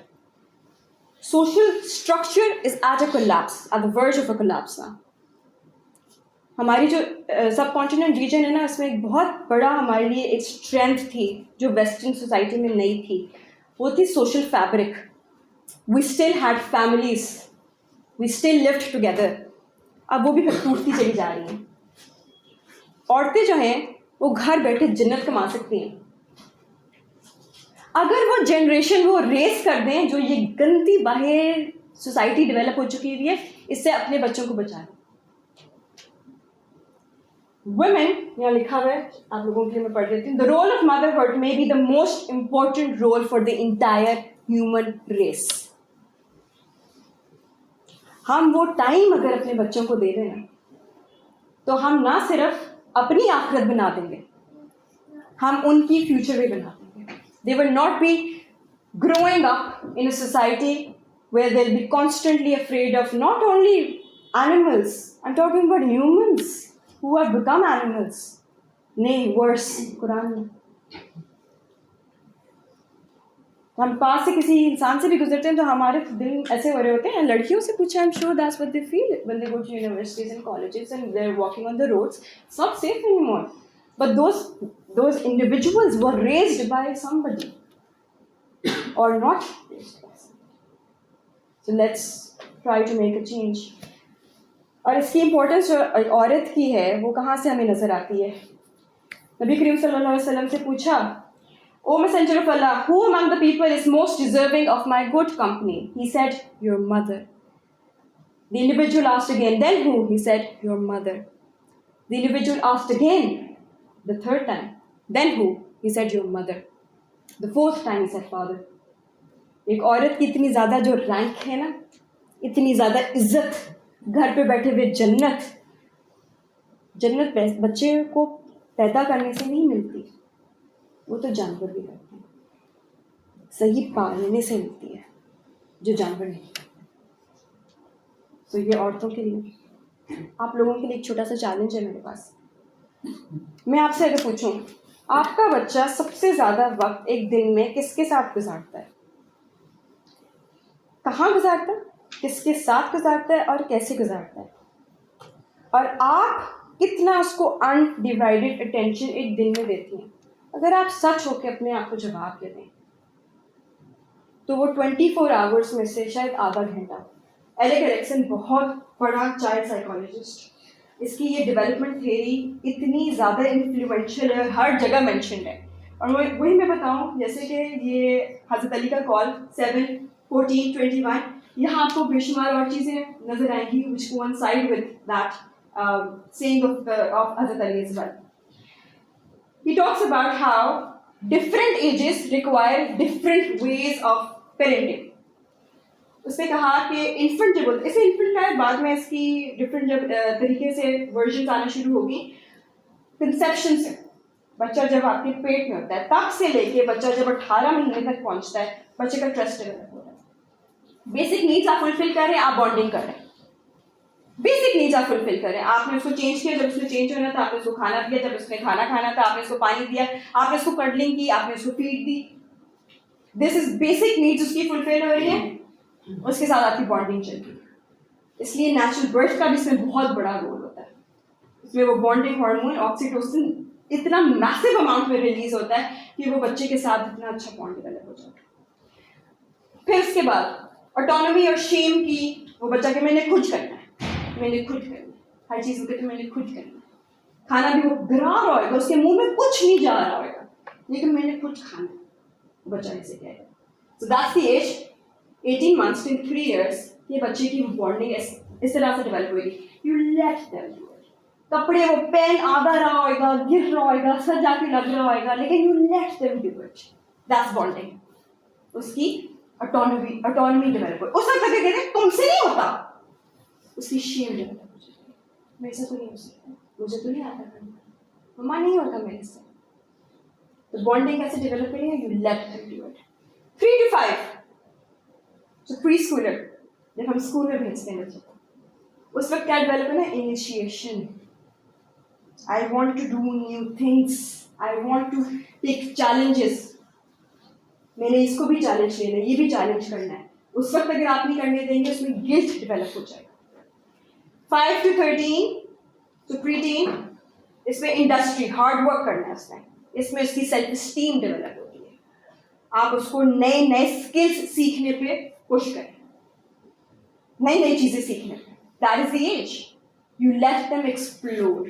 Social structure is at a collapse, at the verge of a collapse ना। हमारी जो सब कॉन्टिनेंट रीजन है ना, इसमें एक बहुत बड़ा हमारे लिए एक स्ट्रेंथ थी जो वेस्टर्न सोसाइटी में नहीं थी, वो थी social fabric. We still had families, we still lived together. अब वो भी टूटती चली जा रही हैं। औरतें जो हैं वो घर बैठे जन्नत कमा सकती हैं अगर वो जनरेशन वो रेस कर दें जो ये गंदी बाहर सोसाइटी डेवलप हो चुकी हुई है, इससे अपने बच्चों को बचा लें। Women, यहाँ लिखा हुआ है, आप लोगों के लिए मैं पढ़ देती हूँ. The role of motherhood may be the most important role for the entire human race. हम वो टाइम अगर अपने बच्चों को दे दें ना, तो हम ना सिर्फ अपनी आखिरत बना देंगे, हम उनकी फ्यूचर भी बना देंगे. They will not be growing up in a society where they'll be constantly afraid of not only animals, I'm talking about humans who have become animals. नहीं, worse, कुरान में हम पास से किसी इंसान से भी गुजरते हैं तो हमारे दिल ऐसे हो रहे होते हैं. लड़कियों से पूछा, I'm sure that's what they feel when they go to universities and colleges and they're walking on the roads. It's not safe anymore. But those individuals were raised by somebody or not raised by somebody. So let's try to make a change. और इसकी importance जो औरत की है वो कहाँ से हमें नजर आती है? नबी करीम सल्लल्लाहु अलैहि वसल्लम से पूछा, O Messenger of Allah, who among the people is most deserving of my good company? He said, your mother. The individual asked again, then who? He said, your mother. The individual asked again, the third time, then who? He said, your mother. The fourth time he said, father. एक औरत की इतनी ज़्यादा जो rank है ना, इतनी ज़्यादा इज्जत, घर पे बैठे हुए जन्नत बच्चे को पैदा करने से नहीं मिलती, वो तो जानवर भी करते हैं, सही पालने से मिलती है जो जानवर नहीं. तो ये औरतों के लिए, आप लोगों के लिए एक छोटा सा चैलेंज है मेरे पास. मैं आपसे अगर पूछूं, आपका बच्चा सबसे ज़्यादा वक्त एक दिन में किसके साथ गुजारता है? कहाँ गुजारता है, किसके साथ गुजारता है और कैसे गुजारता है? और आप कितना उसको अनडिवाइडेड अटेंशन एक दिन में देती हैं? अगर आप सच होकर अपने आप को जवाब दे दें तो वो 24 आवर्स में से शायद आधा घंटा. एरिक एरिक्सन बहुत बड़ा चाइल्ड साइकोलॉजिस्ट, इसकी ये डेवलपमेंट थ्योरी इतनी ज़्यादा इन्फ्लुएंशियल है, हर जगह मेंशन्ड है. और वही मैं बताऊं, जैसे कि ये हज़रत अली का कॉल 7, 14, 21, यहाँ आपको बेशुमार और चीज़ें नजर आएंगी which coincide with that saying of Hazrat Ali as well. He talks about how different ages require different ways of parenting. उसने कहा कि इन्फेंट जब बोलते, इसे इन्फेंट का है, बाद में इसकी डिफरेंट जब तरीके से वर्जन आना शुरू होगी. कंसेप्शन से, बच्चा जब आपके पेट में होता है तब से लेके बच्चा जब 18 महीने तक पहुंचता है, बच्चे का ट्रस्ट डेवलप हो रहा है. बेसिक नीड्स आप फुलफिल कर रहे हैं, आप बॉन्डिंग कर रहे हैं. बेसिक नीड्स आप फुलफिल करें. आपने उसको चेंज किया, जब उसने चेंज होना था आपने उसको खाना दिया, जब उसने खाना खाना था आपने उसको पानी दिया, आपने उसको कडलिंग की, आपने उसको feed the. This is basic needs उसकी फुलफिल हो रही है, उसके साथ आपकी बॉन्डिंग चल रही है. इसलिए नेचुरल बर्थ का भी इसमें बहुत बड़ा रोल होता है. इसमें वो बॉन्डिंग हार्मोन ऑक्सीटोसिन इतना मैसिव अमाउंट में रिलीज होता है कि वो बच्चे के साथ इतना अच्छा बॉन्ड डेवलप हो जाता है. फिर उसके बाद ऑटोनॉमी और शेम की, वो बच्चा के मैंने खुद करना है, मैंने खुद करना है, हर चीज़ को मैंने खुद करना है. खाना भी वो गिरा रहा होगा, उसके मुंह में कुछ नहीं जा रहा होगा, लेकिन मैंने खुद खाना है, बच्चा ऐसे कहेगा. So that's the age 18 months to 3 years ये बच्चे की बॉन्डिंग इस तरह से डेवलप होगी. You let them do it. कपड़े वो पेन आधा रहा होगा, गिर रहा होगा, सर जाके लग रहा होगा, लेकिन you let them do it. That's bonding. उसकी ऑटोनॉमी डेवलप हो. उस वक्त तक कहते हैं तुमसे नहीं होता, उसकी शेम डेवलप हो जाती है. मेरे से तो नहीं हो सकता, मुझे तो नहीं आता करना, मम्मा नहीं होता मेरे से. तो बॉन्डिंग कैसे डेवलप करेंगे? You let them do it. 3 to 5 तो प्री स्कूलर, जब हम स्कूल में भेजते हैं बच्चों को, उस वक्त क्या डेवलप है ना? Initiation. I want to do new things, I want to take challenges. मैंने इसको भी चैलेंज लेना है, ये भी चैलेंज करना है. उस वक्त अगर आप नहीं करने देंगे उसमें गिल्ट डेवलप हो जाएगा. 5 to 13 तो प्री टीन, इसमें इंडस्ट्री, हार्ड वर्क करना है उसने, इसमें उसकी सेल्फ स्टीम डेवलप होती है. आप उसको नए नए स्किल्स सीखने पे पुश करें, नई नई चीजें सीखने पे. That is the age you let them explore.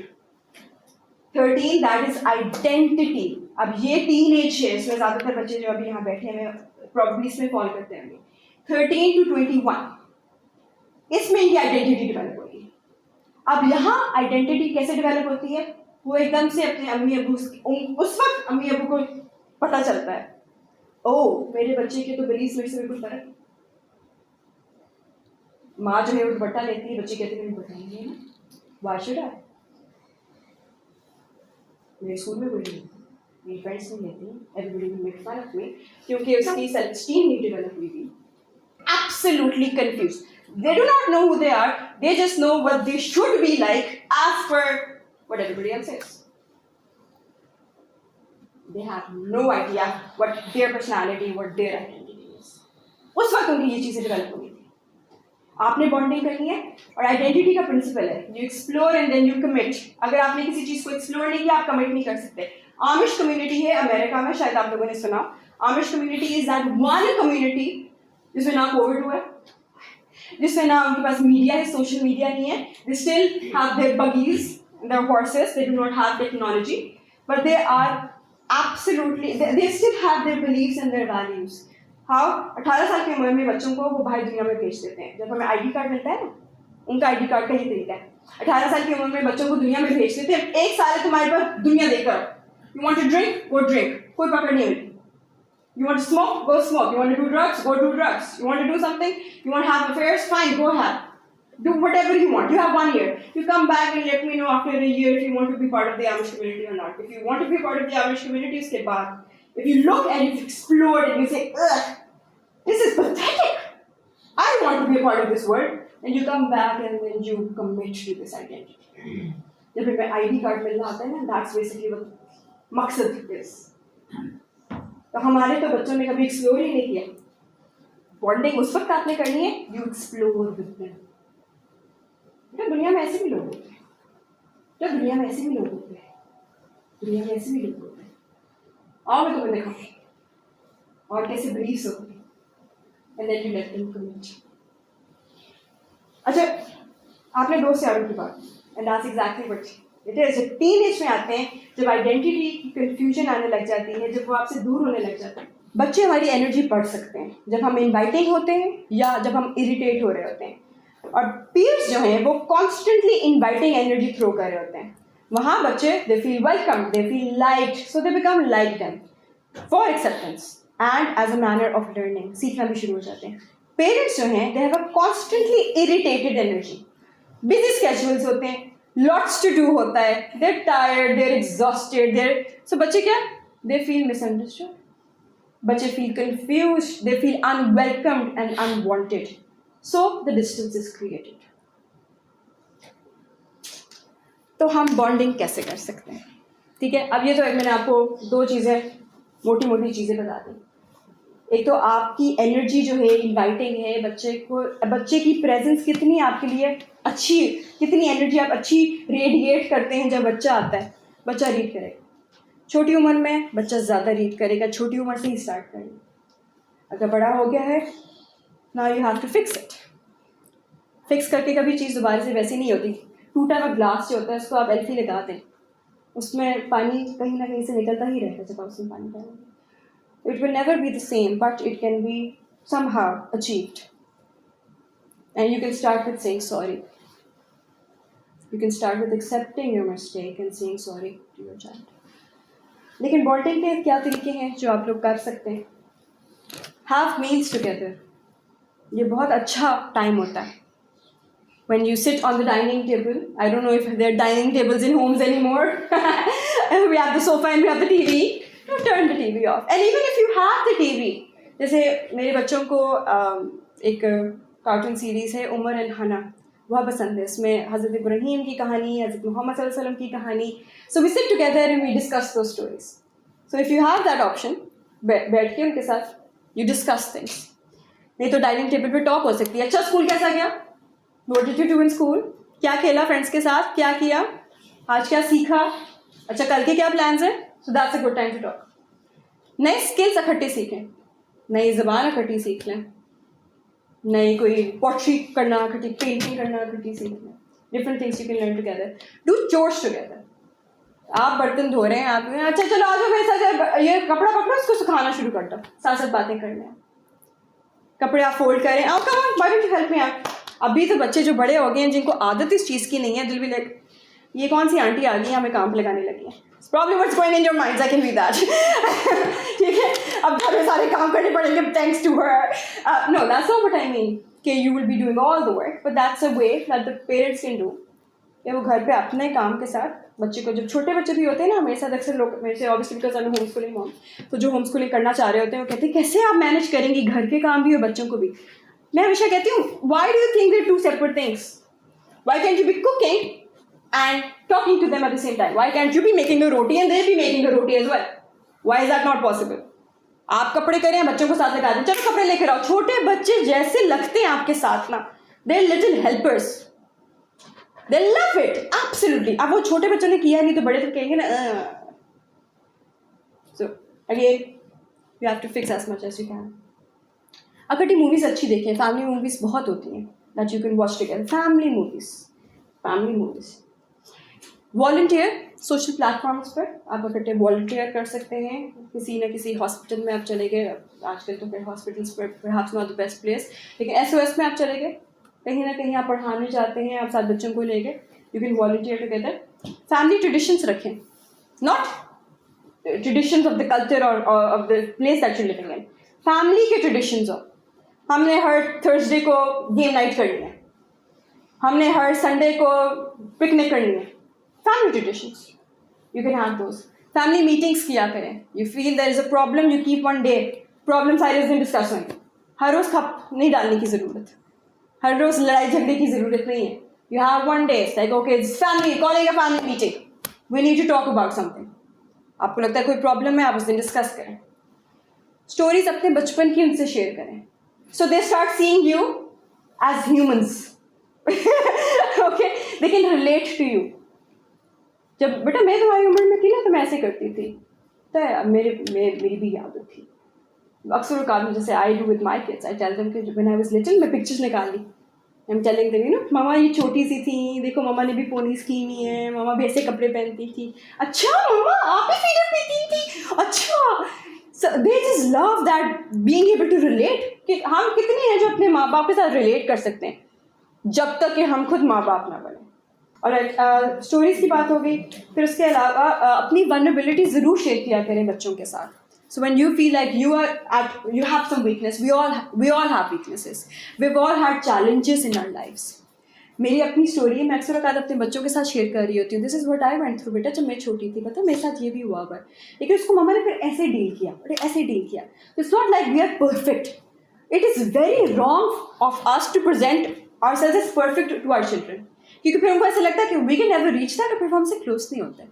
13 that is identity. अब ये टीन एज है, इसमें ज्यादातर बच्चे जो अभी यहाँ बैठे हैं प्रॉब्लली इसमें फॉल करते हैं. 13 to 21 इसमें इनकी आइडेंटिटी डेवलप होगी. अब यहाँ आइडेंटिटी कैसे डेवलप होती है? वो एकदम से अपने अम्मी अबू, उस वक्त अम्मी अबू को पता चलता है, ओह मेरे बच्चे के तो बिलीफ मेरे से बिल्कुल फर्क है। माँ जो है वो दुपट्टा लेती है, बच्चे कहते हैं दुपट्टा नहीं है ना, व्हाई शुड आई। मेरे स्कूल में कोई नहीं, मेरी फ्रेंड्स नहीं लेती, everybody will make fun of me, क्योंकि उसकी सेल्फ एस्टीम नहीं डेवलप हुई थी। Absolutely confused. They do not know who they are. They just know what they should be like as per what everybody else is. They have no idea what their personality, what their identity is. उस वक्त उनकी ये चीज़ें develop होनी थी। आपने bonding करनी है, और आइडेंटिटी का प्रिंसिपल है you explore and then you commit. अगर आपने किसी चीज़ को एक्सप्लोर नहीं किया, आप कमिट नहीं कर सकते। आमिश कम्युनिटी है अमेरिका में, शायद आप लोगों ने सुना। Amish community is that one community जिसमें ना कोविड हुआ है, जिसमें ना उनके पास मीडिया है, सोशल मीडिया नहीं है। They still have their buggies, their horses, they do not have technology, but they are absolutely, they still have their beliefs and their values. हाँ, 18 साल की उम्र में बच्चों को वो बाहर दुनिया में भेज देते हैं। जब हमें आईडी कार्ड मिलता है ना, उनका आईडी कार्ड का ही तरीका है। 18 साल की उम्र में बच्चों को दुनिया में भेज देते हैं। 1 साल है तुम्हारे पास दुनिया देकर, you want to drink, go drink, कोई पकड़ नहीं मिलती। You want to smoke? Go smoke. You want to do drugs? Go do drugs. You want to do something? You want to have affairs? Fine, go have. Do whatever you want. You have 1 year. You come back and let me know after a year if you want to be part of the Amish community or not. If you want to be part of the Amish community, uske baad, if you look and you explore and you say, ugh, this is pathetic. I want to be a part of this world. And you come back and then you commit to this identity. जब हमें ID card मिलना आता है ना, that's basically what मकसद is. तो हमारे तो बच्चों ने कभी एक्सप्लोर ही नहीं किया। बॉन्डिंग उस वक्त आपने करनी है, यू एक्सप्लोर विद देम। दुनिया में ऐसे भी लोग होते हैं, दुनिया में ऐसे भी लोग होते हैं, दुनिया में ऐसे भी लोग होते हैं। आओ मैं तुम्हें दिखाऊं और कैसे बिलीव्स होते हैं, and then you let them commit. अच्छा, आपने 2 से आगे की बात, and that's exactly what it is. जब टीनेज में आते हैं, जब आइडेंटिटी की कंफ्यूजन आने लग जाती है, जब वो आपसे दूर होने लग जाते हैं, बच्चे हमारी एनर्जी पढ़ सकते हैं जब हम इनवाइटिंग होते हैं या जब हम इरिटेट हो रहे होते हैं। और पीयर्स जो हैं वो कॉन्स्टेंटली इनवाइटिंग एनर्जी थ्रो कर रहे होते हैं। वहाँ बच्चे they feel welcome, they feel liked, so they become like them for acceptance and as a manner of learning. सीखना भी शुरू हो जाते हैं। पेरेंट्स जो हैं they have a constantly irritated energy, busy schedules होते हैं, लॉट्स टू डू होता है, they're tired, they're exhausted, they're, so बच्चे क्या, दे फील मिसअंडरस्टूड, बच्चे feel confused, they feel unwelcomed and unwanted, so the distance is created. तो हम bonding कैसे कर सकते हैं? ठीक है, अब ये तो मैंने आपको 2 चीज़ें, मोटी मोटी चीज़ें बता दी। एक तो आपकी एनर्जी जो है इनवाइटिंग है, बच्चे की प्रेजेंस कितनी आपके लिए अच्छी, कितनी एनर्जी आप अच्छी रेडिएट करते हैं जब बच्चा आता है। बच्चा रीड करेगा, छोटी उम्र में बच्चा ज़्यादा रीड करेगा, छोटी उम्र से ही स्टार्ट करेगा। अगर बड़ा हो गया है, now you have to fix it. Fix करके कभी चीज़ दोबारा से वैसी नहीं होती। टूटा हुआ ग्लास जो होता है उसको आप एल्फी लगा दें, उसमें पानी कहीं ना कहीं से निकलता ही रहता है जब आप उसमें पानी डालेंगे। It will never be the same, but it can be somehow achieved. And you can start with saying sorry. You can start with accepting your mistake and saying sorry to your child. लेकिन bonding के क्या तरीके हैं जो आप लोग कर सकते हैं? Have meals together. ये बहुत अच्छा टाइम होता है. When you sit on the dining table, I don't know if there are dining tables in homes anymore. We have the sofa and we have the TV. You turn the TV off. And even if you have the TV, जैसे मेरे बच्चों को एक cartoon series है Umar and हना, बहुत पसंद है। इसमें हज़रत इब्राहीम की कहानी, हज़रत मोहम्मद सल्लल्लाहु अलैहि वसल्लम की कहानी। So we sit together and we discuss दो stories. So if you have that option, बैठ के उनके साथ यू डिस्कस थिंग्स। नहीं तो डाइनिंग टेबल पे टॉक हो सकती है। अच्छा, स्कूल कैसा गया? What did you do in school? क्या खेला फ्रेंड्स के साथ? क्या किया आज? क्या सीखा? अच्छा, कल के क्या प्लान्स हैं? So that's a good time to talk. नए स्किल्स इकट्ठे सीखें, नई ज़बान इकट्ठी सीख लें, नई कोई पॉटरी करना इकट्ठी, पेंटिंग करना इकट्ठी सीख लें। Different things you can learn together. Do chores together. आप बर्तन धो रहे हैं, आप अच्छा चलो आ जाओ मेरे साथ, ये कपड़ा पकड़ो, इसको सुखाना शुरू कर दो, साथ साथ बातें कर लें। कपड़े आप फोल्ड करें, आओ come on, why don't you help me out. अभी तो बच्चे जो बड़े हो गए हैं जिनको आदत इस चीज़ की नहीं है, दिल भी लाइक ये कौन सी आंटी आ गई हमें काम पे लगाने लगी है. Probably what's going in your minds, I can read that. ठीक है, अब घर में सारे काम करने पड़ेंगे thanks to her. No, that's not what I mean. कि you will be doing all the work, but that's a way that the parents can do. कि वो घर पे अपने काम के साथ बच्चे को, जब छोटे बच्चे भी होते हैं ना, मेरे साथ अक्सर लोग, मेरे से obviously because I am home schooling mom, तो जो होम स्कूलिंग करना चाह रहे होते हैं वो कहते हैं कैसे आप मैनेज करेंगी घर के काम भी और बच्चों को भी. मैं हमेशा कहती हूँ why do you think they're two separate things? Why can't you be cooking and talking to them at the same time? Why can't you be making a roti and they be making a roti as well? Why is that not possible? आप कपड़े करें, बच्चों को साथ लगा दें, चलो कपड़े लेकर आओ. छोटे बच्चे जैसे लगते हैं आपके साथ ना, they're little helpers. They love it, absolutely. अब वो छोटे बच्चों ने किया नहीं तो बड़े तो कहेंगे ना. So again, you have to fix as much as you can. अगर मूवीज अच्छी देखें, फैमिली मूवीज बहुत होती हैं that you can watch together. Family movies. Volunteer social platforms पर आप इकट्ठे वॉलंटियर कर सकते हैं. किसी न किसी हॉस्पिटल में आप चले गए, आजकल तो फिर हॉस्पिटल्स पर perhaps not the best place, लेकिन SOS में आप चले गए, कहीं ना कहीं आप पढ़ाने जाते हैं, आप साथ बच्चों को ले गए, you can volunteer together. Family traditions रखें, not traditions of the culture or of the place that you living in. Family के ट्रेडिशंस हो, हमने हर थर्सडे को गेम नाइट करनी है, हमने हर संडे को पिकनिक करनी है. Family traditions, you can have those. Family meetings किया करें. You feel there is a problem, you keep one day. Problem सारे उस दिन डिस्कस होंगे. हर रोज़ खप नहीं डालने की ज़रूरत, हर रोज़ लड़ाई झगड़े की ज़रूरत नहीं है. You have one day, it's like okay, it's family, calling a family meeting. We need to talk about something. आपको लगता है कोई प्रॉब्लम है, आप उस दिन डिस्कस करें. स्टोरीज अपने बचपन की उनसे शेयर करें. So they start seeing you as humans. Okay, they can relate to you. जब बेटा मैं तुम्हारी उम्र में थी ना तो मैं ऐसे करती थी, तो मेरी भी आदत थी. अक्सर काम जैसे I do with my kids, I tell them कि व्हेन आई वाज लिटिल मैं पिक्चर्स निकाल ली. I am telling them, you know मामा ये छोटी सी थी, देखो मामा ने भी पोनीज की हुई हैं, मामा भी ऐसे कपड़े पहनती थी. अच्छा मामा आप भी फीडर पीती थी? अच्छा. So they just love that being able to relate. कि हम कितने हैं जो अपने माँ बाप के साथ रिलेट कर सकते हैं जब तक कि हम खुद माँ बाप ना बने. और स्टोरीज की बात हो गई, फिर उसके अलावा अपनी वल्नरेबिलिटी ज़रूर शेयर किया करें बच्चों के साथ. So when you feel like you have some weakness, we all have weaknesses, we all have challenges in our lifes. मेरी अपनी स्टोरी है, मैं अक्सर अपने बच्चों के साथ शेयर कर रही होती हूँ. This is what I went through. बेटा जब मैं छोटी थी पता मेरे साथ ये भी हुआ हुआ, लेकिन उसको मम्मा ने फिर ऐसे डील किया. It's not like we are perfect. It is very wrong of us to present ourselves as perfect to our children, क्योंकि फिर उनको ऐसा लगता है कि we can never reach that, और फिर वो हमसे क्लोज नहीं होते.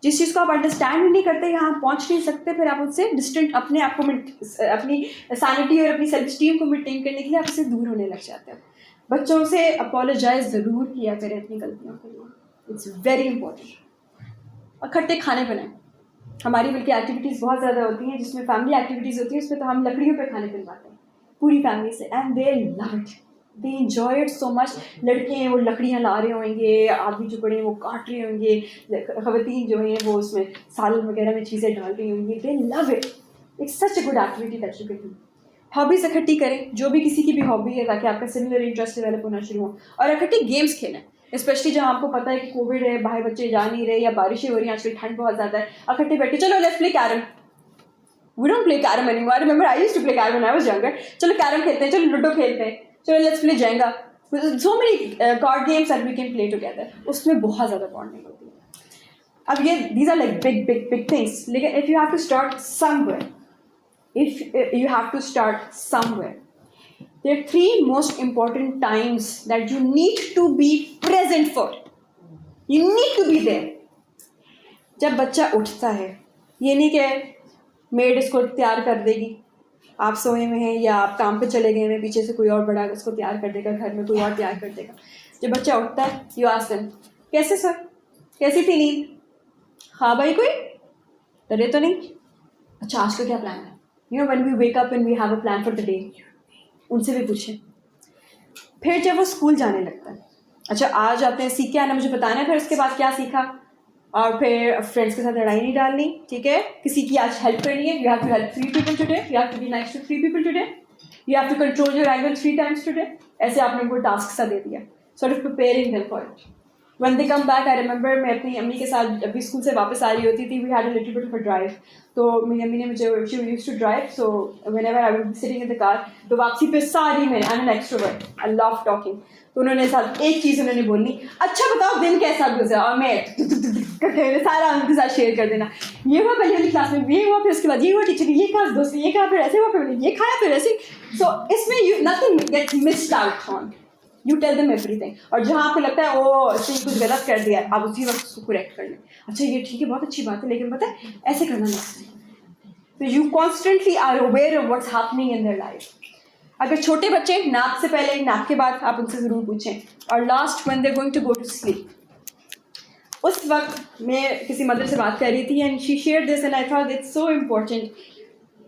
जिस चीज़ को आप अंडरस्टैंड भी नहीं करते, यहाँ पहुँच नहीं सकते, फिर आप उससे डिस्टेंट, अपने आप को अपनी सैनिटी और अपनी सेल्फ स्टीम को मेंटेन करने के लिए आप उससे दूर होने लग जाते हो. बच्चों से अपोलोजाइज ज़रूर किया करें अपनी गलतियों के लिए. It's very important. और इकट्ठे खाने बनाएं. हमारी बल्कि एक्टिविटीज़ बहुत ज़्यादा होती हैं जिसमें फैमिली एक्टिविटीज़ होती है, उसमें तो हम लकड़ियों पर खाने बनवाते हैं पूरी फैमिली से, and they love it, they enjoy it so much. लड़के हैं वो लकड़ियाँ ला रहे होंगे, आदमी जो बड़े हैं वो काट रहे होंगे, ख़वातीन जो हैं वो उसमें सालन वगैरह में चीज़ें डाल रही होंगी. दे love it. It's such a good activity that you can do. Hobbies इकट्ठी करें, जो भी किसी की भी हॉबी है, ताकि आपका सिमिलर इंटरेस्ट डेवलप होना शुरू हो. और इकट्ठी गेम्स खेलें, स्पेशली जहाँ आपको पता है कि कोविड है, बाहर बच्चे जा नहीं रहे या बारिशें हो रही हैं, आजकल ठंड बहुत ज़्यादा है. इकट्ठे बैठ के चलो let's play carrom. We don't play carrom anymore. I remember I used to play carrom when I was younger. चलो कैरम खेलते हैं, चलो लूडो खेलते हैं, चलो let's play Jenga. So many card games that we can play together. उसमें बहुत ज़्यादा बॉन्डिंग होती है. अब ये these are like big things, लेकिन if you have to start somewhere, there are 3 most important times that you need to be present for. You need to be there. जब बच्चा उठता है, ये नहीं कि मेड इसको तैयार कर देगी, आप सोए में हैं या आप काम पे चले गए हैं, पीछे से कोई और बड़ा इसको तैयार कर देगा, घर में कोई और तैयार कर देगा. जब बच्चा उठता है, यू आस्क देम, कैसे सर, कैसी थी नींद? हाँ भाई, कोई डरे तो नहीं? अच्छा आज का क्या प्लान है? You know when we wake up and we have a plan for the day. उनसे भी पूछें. फिर जब वो स्कूल जाने लगता है, अच्छा आज आपने सीख के आना, मुझे बताना है फिर उसके बाद क्या सीखा. और फिर फ्रेंड्स के साथ लड़ाई नहीं डालनी, ठीक है, किसी की आज हेल्प करनी है, you have to help 3 people today, you have to be nice to 3 people today, you have to control your anger 3 times today. ऐसे आपने उनको टास्क सा दे दिया, sort of preparing them for it. When they come back, I remember मैं अपनी अम्मी के साथ जब भी स्कूल से वापस आ रही होती थी, we had a little bit of a drive. तो मेरी अम्मी ने मुझे, she used to drive, so whenever I would be sitting in the car, तो वापसी पे सारी मैंने, I'm an extrovert, I love talking. तो उन्होंने साथ एक चीज़ उन्होंने बोलनी, अच्छा बताओ दिन कैसा गुजरा, और मैं सारा उनके साथ शेयर कर देना, ये हुआ पहले वाली क्लास में, ये हुआ फिर उसके बाद ये हुआ टीचर ये कहा दोस्त ये कहा फिर ऐसे हुआ फिर ये खाया फिर ऐसे. So इसमें nothing gets missed out on. You tell them everything. और जहाँ आपको लगता है ओ इसने कुछ गलत कर दिया है, आप उसी वक्त उसको करेक्ट कर लें. अच्छा ये ठीक है बहुत अच्छी बात है लेकिन पता है ऐसे करना नहीं. तो you constantly are aware of what's happening in their life. अगर छोटे बच्चे नाप से पहले नाप के बाद आप उनसे ज़रूर पूछें. और last when they're going to go to sleep. उस वक्त मैं किसी मदर से बात कर रही थी and she shared this and I thought it's so important.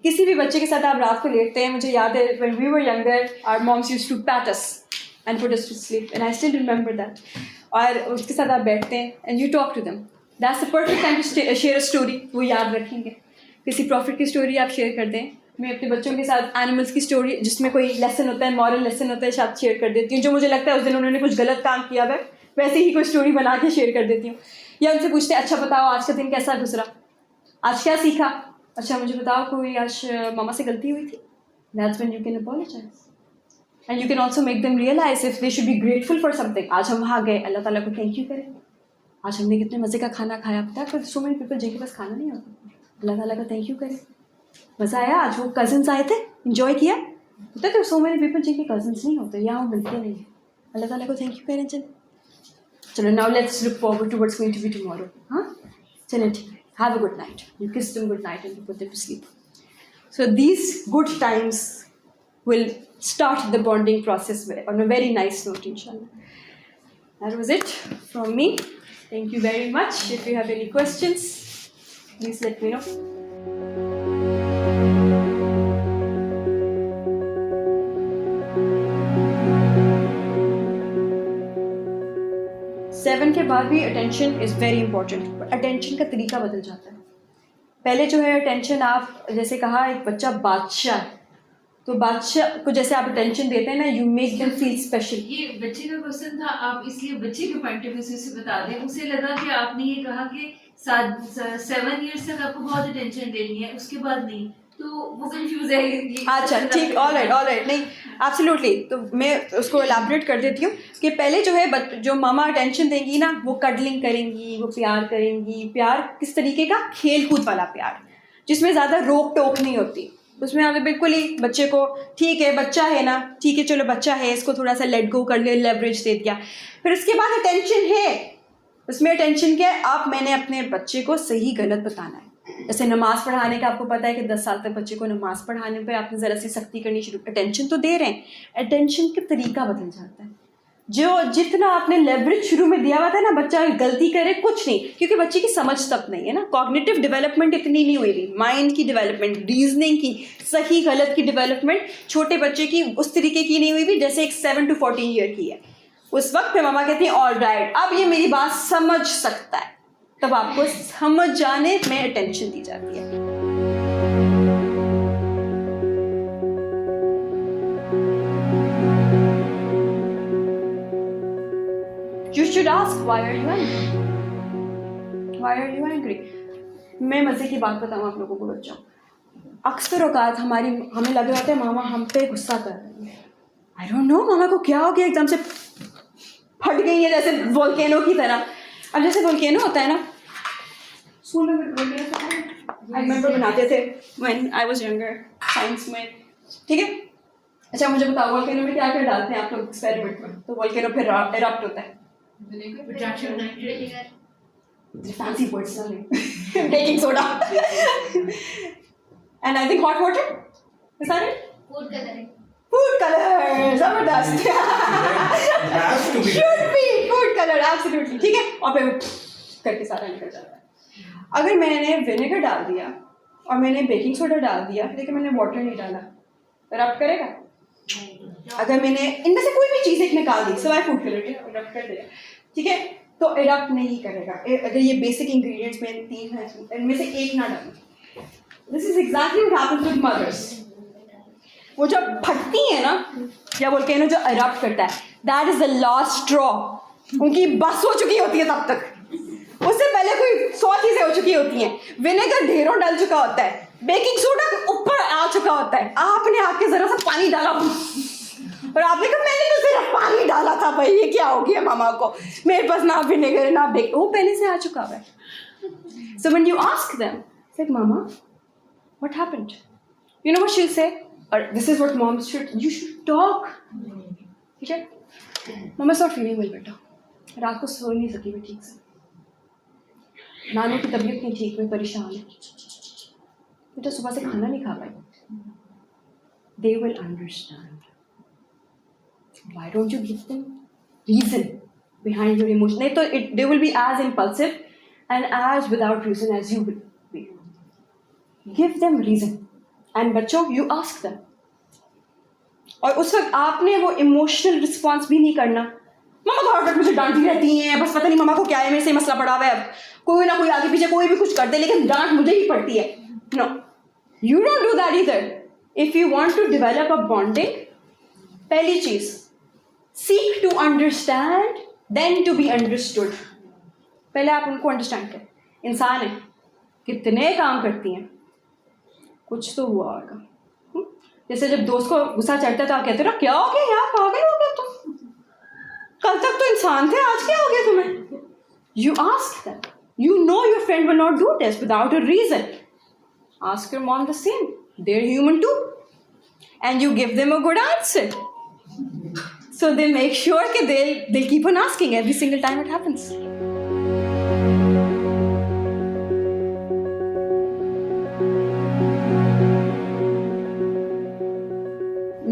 किसी भी बच्चे के साथ आप रात को लेटते हैं, मुझे याद है when we were younger our moms used to pat us and put us to sleep and I still remember that. और उसके साथ आप बैठते हैं and you talk to them. That's the perfect time to share a story. वो याद रखेंगे. किसी प्रॉफिट की स्टोरी आप शेयर कर दें. मैं अपने बच्चों के साथ एनिमल्स की स्टोरी जिसमें कोई लेसन होता है, मॉरल लेसन होता है, शायद शेयर कर देती हूँ. जो मुझे लगता है उस दिन उन्होंने कुछ गलत काम किया है वैसे ही कोई स्टोरी बना के शेयर कर देती हूँ. या उनसे पूछते हैं अच्छा बताओ आज का दिन कैसा गुजरा, आज क्या सीखा, अच्छा मुझे बताओ कोई आज मामा से गलती हुई थी. That's when you can apologize. And you can also make them realize if they should be grateful for something. आज हम वहाँ गए, अल्लाह ताला को थैंक यू करें. आज हमने कितने मज़े का खाना खाया, पता है so many people जिनके पास खाना नहीं होता, अल्लाह ताला को थैंक यू करें. मज़ा आया, आज वो कज़न्स आए थे, इन्जॉय किया. पता है so many people जिनके कज़न्स नहीं होते या वो मिलते नहीं, अल्लाह ताला को थैंक यू करें. चलो now let's look forward to what's going to be tomorrow. हाँ चलें ठीक है. Have a good night. You kiss them good night and you put them to sleep. So these good times will start the bonding process on a very nice note, inshallah. That was it from me. Thank you very much. If you have any questions, please let me know. 7 के बाद भी attention is very important. Attention का तरीका बदल जाता है. पहले जो है अटेंशन आप जैसे कहा एक बच्चा बादशाह है, तो बादशाह को जैसे आप अटेंशन देते हैं ना, you make them feel special. ये बच्चे का क्वेश्चन था, आप इसलिए बच्चे के पॉइंट ऑफ व्यू से बता दें. उसे लगा कि आपने ये कहा कि 7 ईयर्स तक आपको बहुत अटेंशन देनी है, उसके बाद नहीं, तो वो कंफ्यूज है. अच्छा ठीक, ऑल राइट. नहीं एब्सोल्युटली, तो मैं उसको एलैबोरेट कर देती हूँ कि पहले जो है जो मामा अटेंशन देंगी ना, वो कडलिंग करेंगी, वो प्यार करेंगी. प्यार किस तरीके का, खेल कूद वाला प्यार जिसमें ज़्यादा रोक टोक नहीं होती. उसमें हमें बिल्कुल ही बच्चे को ठीक है बच्चा है ना, ठीक है चलो बच्चा है, इसको थोड़ा सा लेट गो कर लिया, लेवरेज दे दिया. फिर उसके बाद अटेंशन है, उसमें अटेंशन क्या है, आप मैंने अपने बच्चे को सही गलत बताना है. जैसे नमाज़ पढ़ाने का आपको पता है कि 10 साल तक बच्चे को नमाज़ पढ़ाने पे आपने ज़रा सी सख्ती करनी शुरू, अटेंशन तो दे रहे हैं, अटेंशन का तरीका बदल जाता है. जो जितना आपने लेवरेज शुरू में दिया हुआ था ना, बच्चा गलती करे कुछ नहीं, क्योंकि बच्चे की समझ तक नहीं है ना, कॉग्निटिव डेवलपमेंट इतनी नहीं हुई थी, माइंड की डेवलपमेंट, रीजनिंग की, सही गलत की डेवलपमेंट छोटे बच्चे की उस तरीके की नहीं हुई थी जैसे एक 7 to 14 ईयर की है. उस वक्त पे मामा कहती हैं ऑल राइट, अब ये मेरी बात समझ सकता है, तब आपको समझ जाने में अटेंशन दी जाती है. You should ask why are you angry? Why are you angry? मैं मज़े की बात बताऊँ आप लोगों को बच्चों, अक्सर औकात हमें लग रहा था मामा हम पे गुस्सा कर रही है. आई डोंट नो मामा को क्या हो गया, एकदम से फट गई है जैसे वोल्केनो की तरह. अब जैसे वोल्केनो होता है ना, स्कूल में आई रिमेंबर बनाते थे when I was younger science में, ठीक है. अच्छा मुझे बताओ वोल्केनो में क्या क्या डालते हैं आप लोग एक्सपेरिमेंट में, तो वोल्केनो फिर इरप्ट होता है. Fancy words, baking soda, and I think hot water. Is that it? Food coloring. Food color, जबरदस्त. Should be food color, absolutely. ठीक है, और फिर करके सारा निकल जाता है. अगर मैंने विनेगर डाल दिया और मैंने बेकिंग सोडा डाल दिया लेकिन मैंने वाटर नहीं डाला, इरप्ट करेगा? अगर मैंने इनमें से कोई भी चीज़ एक निकाल दी, सिवाय फूड कलर के, इरप्ट कर दिया, ठीक है, तो इरप्ट नहीं करेगा. अगर ये बेसिक इंग्रेडिएंट्स में 3 हैं, इनमें से एक ना डालें. This is exactly what happens with mothers. वो जब फटती है ना, या वोल्केनो जो इरप्ट करता है, that is the last straw. उनकी बस हो चुकी होती है तब तक, उससे पहले कोई 100 चीज़ें हो चुकी होती हैं, विनेगर ढेरों डल चुका होता है, बेकिंग सोडा ऊपर आ चुका होता है, आपने आके ज़रा सा पानी डाला और आपने कहा मैंने तो सिर्फ पानी डाला था भाई, ये क्या हो गया मामा को, मेरे पास ना विनेगर ना बेक, वो पहले से आ चुका है. So when you ask them, it's like, Mama, what happened? You know what she'll say? Or this is what moms you should talk. ठीक है? Mama's not feeling well बेटा. रात को सो नहीं सकी मैं ठीक से. नानू की तबीयत नहीं ठीक, मैं परेशान हूँ. बेटा सुबह से खाना नहीं खा पाई. They will understand. Why don't you give them reason behind your emotion? नहीं तो they will be as impulsive and as without reason as you will be. Give them reason. And बच्चों, you ask them. और उस वक्त आपने वो emotional response भी नहीं करना. मामा तो हर वक्त मुझे डांटती रहती हैं, बस पता नहीं मामा को क्या है, मेरे से मसला पड़ा हुआ है, अब कोई ना कोई आगे पीछे कोई भी कुछ कर दे लेकिन डांट मुझे ही पड़ती है. No, you don't do that either. If you want to develop a bonding, पहली चीज, seek to understand then to be understood. पहले आप उनको अंडरस्टैंड करें. इंसान है, कितने काम करती हैं, कुछ तो हुआ होगा. जैसे जब दोस्त को गुस्सा चढ़ता है तो आप कहते हो ना, क्या हो गया यार, पागल हो गया तुम, कल तक तो इंसान थे, आज क्या हो गया तुम्हें. You ask them. You know your friend will not do this without a reason. Ask your mom the same. They are human too, and you give them a good answer. So they make sure that they'll keep on asking every single time it happens.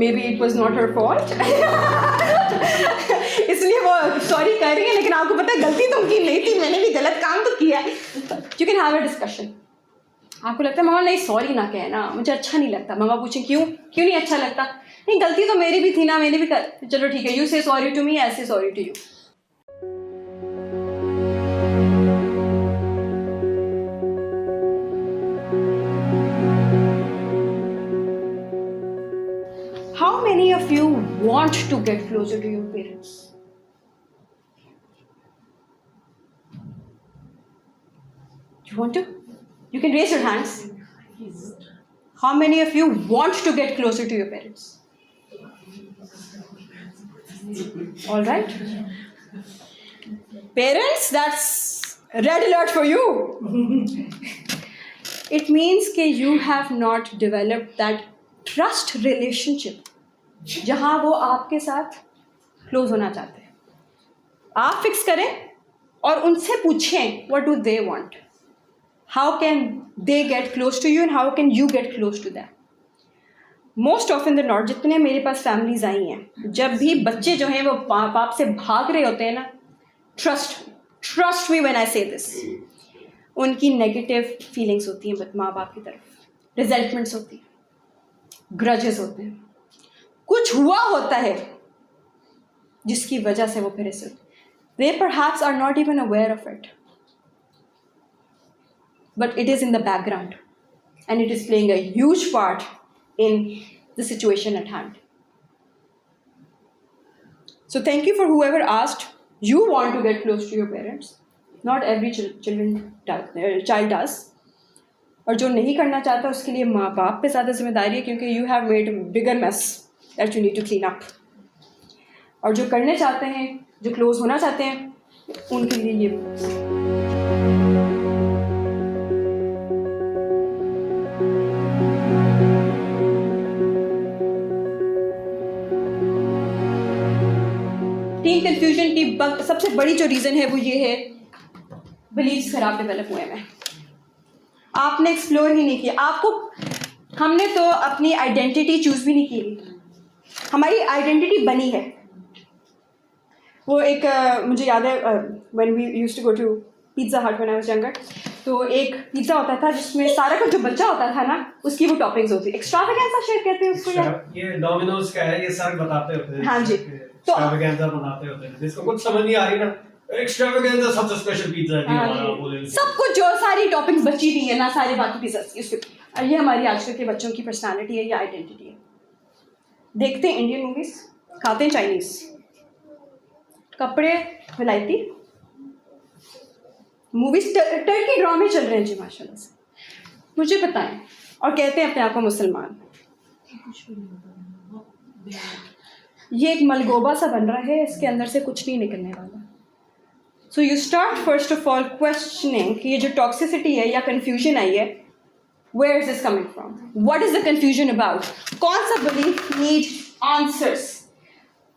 Maybe it was not her fault. इसलिए वो sorry कर रही है, लेकिन आपको पता है गलती तो उनकी नहीं थी, मैंने भी गलत काम तो किया है. You can have a discussion. आपको लगता है मामा नहीं सॉरी ना कहना, मुझे अच्छा नहीं लगता. मामा पूछें क्यों नहीं अच्छा लगता. नहीं, गलती तो मेरी भी थी ना, मैंने भी कर. चलो ठीक है, यू से sorry to me, I say sorry to you. How many of you want to get closer to your parents? You want to? You can raise your hands. How many of you want to get closer to your parents? All right. Parents, that's red alert for you. It means that you have not developed that trust relationship जहाँ वो आपके साथ close होना चाहते हैं. आप fix करें और उनसे पूछें what do they want. How can they get close to you and how can you get close to them? Most often than not, जितने मेरे पास फैमिलीज आई हैं, जब भी बच्चे जो हैं वो बाप से भाग रहे होते हैं ना, ट्रस्ट मी व्हेन आई से दिस, उनकी नेगेटिव फीलिंग्स होती हैं माँ बाप की तरफ, रिजल्टमेंट्स होती हैं, ग्रजेस होते हैं, कुछ हुआ होता है जिसकी वजह से वो फिर ऐसे होते. They perhaps are not even aware of it, but it is in the background and it is playing a huge part in the situation at hand. So thank you for whoever asked. You want to get close to your parents. Not every child does. और जो नहीं करना चाहता उसके लिए माँ बाप पे ज़्यादा जिम्मेदारी है, क्योंकि you have made a bigger mess that you need to clean up. और जो करने चाहते हैं, जो क्लोज होना चाहते हैं, उनके लिए ये टीम कन्फ्यूजन की सबसे बड़ी जो रीज़न है वो ये है, बिलीव्स खराब डेवलप हुए हैं. आपने एक्सप्लोर ही नहीं किया. आपको हमने तो अपनी आइडेंटिटी चूज़ भी नहीं की. हमारी आइडेंटिटी बनी है. वो एक मुझे याद है when we used to go to Pizza Hut when I was younger, तो एक पिज़्ज़ा होता था जिसमें सारा का जो बच्चा होता था ना, उसकी वो टॉपिंग्स होती. एक्स्ट्रावेगेंसा शेयर कहते हैं उसको यार. ये डोमिनोज का है, ये सर बताते होते हैं. हाँ जी. तो एक्स्ट्रावेगेंसा बनाते होते हैं जिसको कुछ समझ नहीं आ रही ना, एक्स्ट्रावेगेंसा सबसे स्पेशल पिज़्ज़ा है हमारा, बोले सब कुछ जो सारी टॉपिंग्स बची हुई है ना, सारे बाकी पिज़्ज़ा उसके. और ये हमारी आजकल के बच्चों की पर्सनालिटी है या आइडेंटिटी है. देखते हैं इंडियन मूवीज, खाते हैं चाइनीज, कपड़े विलायती, मूवीज टर्की ड्रामे चल रहे हैं जी माशाल्लाह से, मुझे बताएं, और कहते हैं अपने आप को मुसलमान। ये एक मलगोबा सा बन रहा है, इसके अंदर से कुछ नहीं निकलने वाला। So you start first of all questioning कि ये जो टॉक्सिसिटी है या कन्फ्यूजन आई है, where is this coming from, what is the confusion about, कौन सा बिलीफ नीड आंसर्स।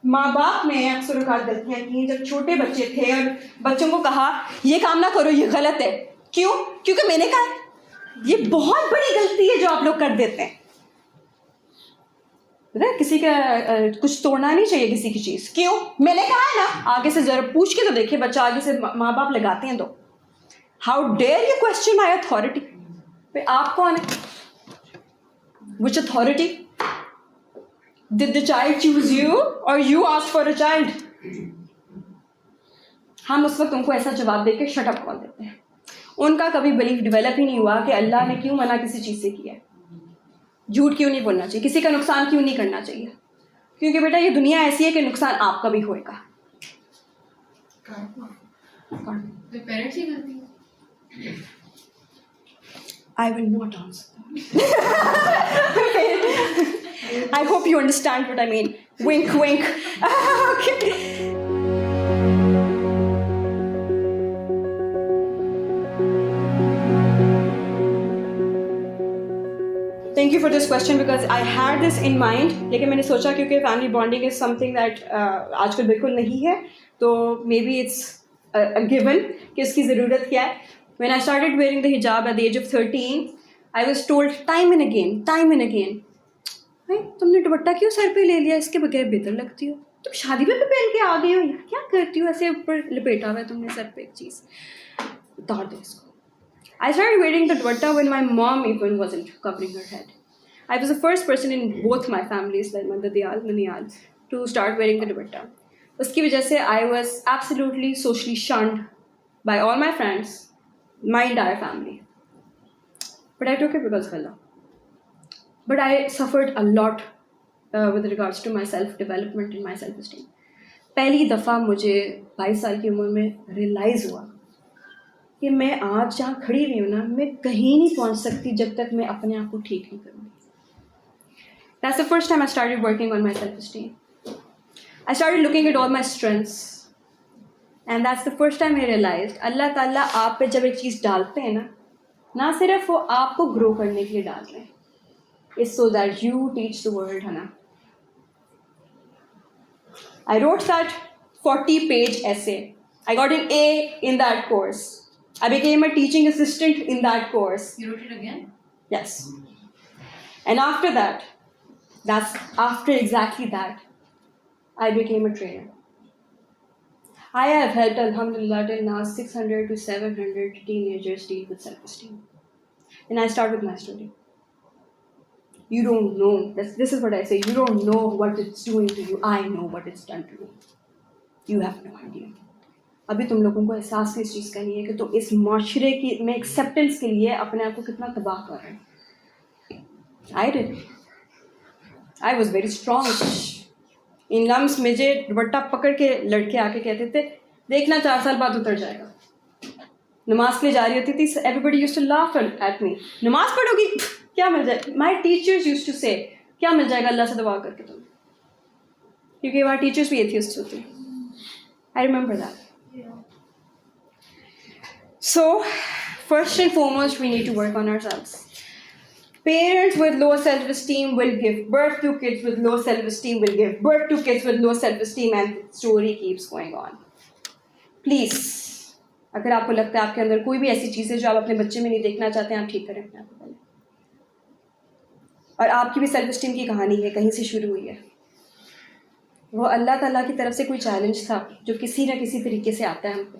माँ बाप ने अक्सर औकात गलतियाँ की, जब छोटे बच्चे थे और बच्चों को कहा ये काम ना करो, ये गलत है। क्यों? क्योंकि मैंने कहा। ये बहुत बड़ी गलती है जो आप लोग कर देते हैं। किसी का कुछ तोड़ना नहीं चाहिए किसी की चीज़। क्यों? मैंने कहा है ना। आगे से जरा पूछ के तो देखिए, बच्चा आगे से माँ बाप लगाते हैं तो। How dare you question my authority. आप कौन है? Which authority? Did the child choose you or you asked for a child? हम उस वक्त उनको ऐसा जवाब देके शट अप कॉल देते हैं। उनका कभी बिलीफ डेवलप ही नहीं हुआ कि अल्लाह ने क्यों मना किसी चीज़ से किया है, झूठ क्यों नहीं बोलना चाहिए, किसी का नुकसान क्यों नहीं करना चाहिए। क्योंकि बेटा ये दुनिया ऐसी है कि नुकसान आपका भी होएगा। पेरेंट्स ही करती है। I will not answer that. I hope you understand what I mean. Wink, wink. Okay. Thank you for this question because I had this in mind. लेकिन मैंने सोचा क्योंकि family bonding is something that आजकल बिल्कुल नहीं है, तो maybe it's a given कि इसकी ज़रूरत क्या है. When I started wearing the hijab at the age of 13, I was told time and again, तुमने दुपट्टा क्यों सर पे ले लिया, इसके बगैर बेहतर लगती हो, तुम शादी में भी पहन के आ गई हो, क्या करती हो, ऐसे ऊपर लिपेटा हुआ है तुमने सर पे एक चीज़, उतार दो इसको. I started wearing the dupatta when my mom even wasn't covering her head. I was the first person in both my families, like Mother Diyal, Naniyal, to start wearing the dupatta. उसकी वजह से I was absolutely socially shunned by all my friends, my entire family. But I took it because of Allah. But I suffered a lot with regards to my self-development and my self-esteem. पहली दफ़ा मुझे 22 साल की उम्र में realise हुआ कि मैं आज जहाँ खड़ी हुई हूँ ना, मैं कहीं नहीं पहुँच सकती जब तक मैं अपने आप को ठीक नहीं करूँगी. That's the first time I started working on my self-esteem. I started looking at all my strengths. And that's the first time I realized अल्लाह ताला आप पे जब एक चीज़ डालते हैं ना सिर्फ वो आपको ग्रो करने के लिए डाल रहे हैं. It's so that you teach the world, Hanna. I wrote that 40-page essay. I got an A in that course. I became a teaching assistant in that course. You wrote it again? Yes. And after that, after exactly that, I became a trainer. I have helped, alhamdulillah, till now 600 to 700 teenagers deal with self-esteem. And I start with my story. You don't know, this is what I say, you don't know what it's doing to you. I know what it's done to me. You have no idea. अभी तुम लोगों को एहसास इस चीज़ का नहीं है कि तुम इस माशरे की में एक्सेप्टेंस के लिए अपने आप को कितना तबाह कर रहे हैं. I did. I was very strong. In LUMS मुझे दुपट्टा पकड़ के लड़के आके कहते थे देखना 4 साल बाद उतर जाएगा. नमाज के लिए जा रही होती थी, everybody used to laugh at me. नमाज पढ़ोगी, क्या मिल जाए. My teachers used to say क्या मिल जाएगा अल्लाह से दुआ करके तुम्हें, क्योंकि हमारे टीचर्स भी एथियस्ट होते हैं. I remember that. So first and foremost we need to work on ourselves. Parents with low self-esteem will give birth to kids with low self-esteem, will give birth to kids with low self-esteem, and the story keeps going on. Please, अगर आपको लगता है आपके अंदर कोई भी ऐसी चीज़ है जो आप अपने बच्चे में नहीं देखना चाहते हैं, आप ठीक करें अपने आप को पहले. और आपकी भी सेल्फ-एस्टीम की कहानी है, कहीं से शुरू हुई है. वो अल्लाह ताला की तरफ से कोई चैलेंज था जो किसी न किसी तरीके से आता है हमको,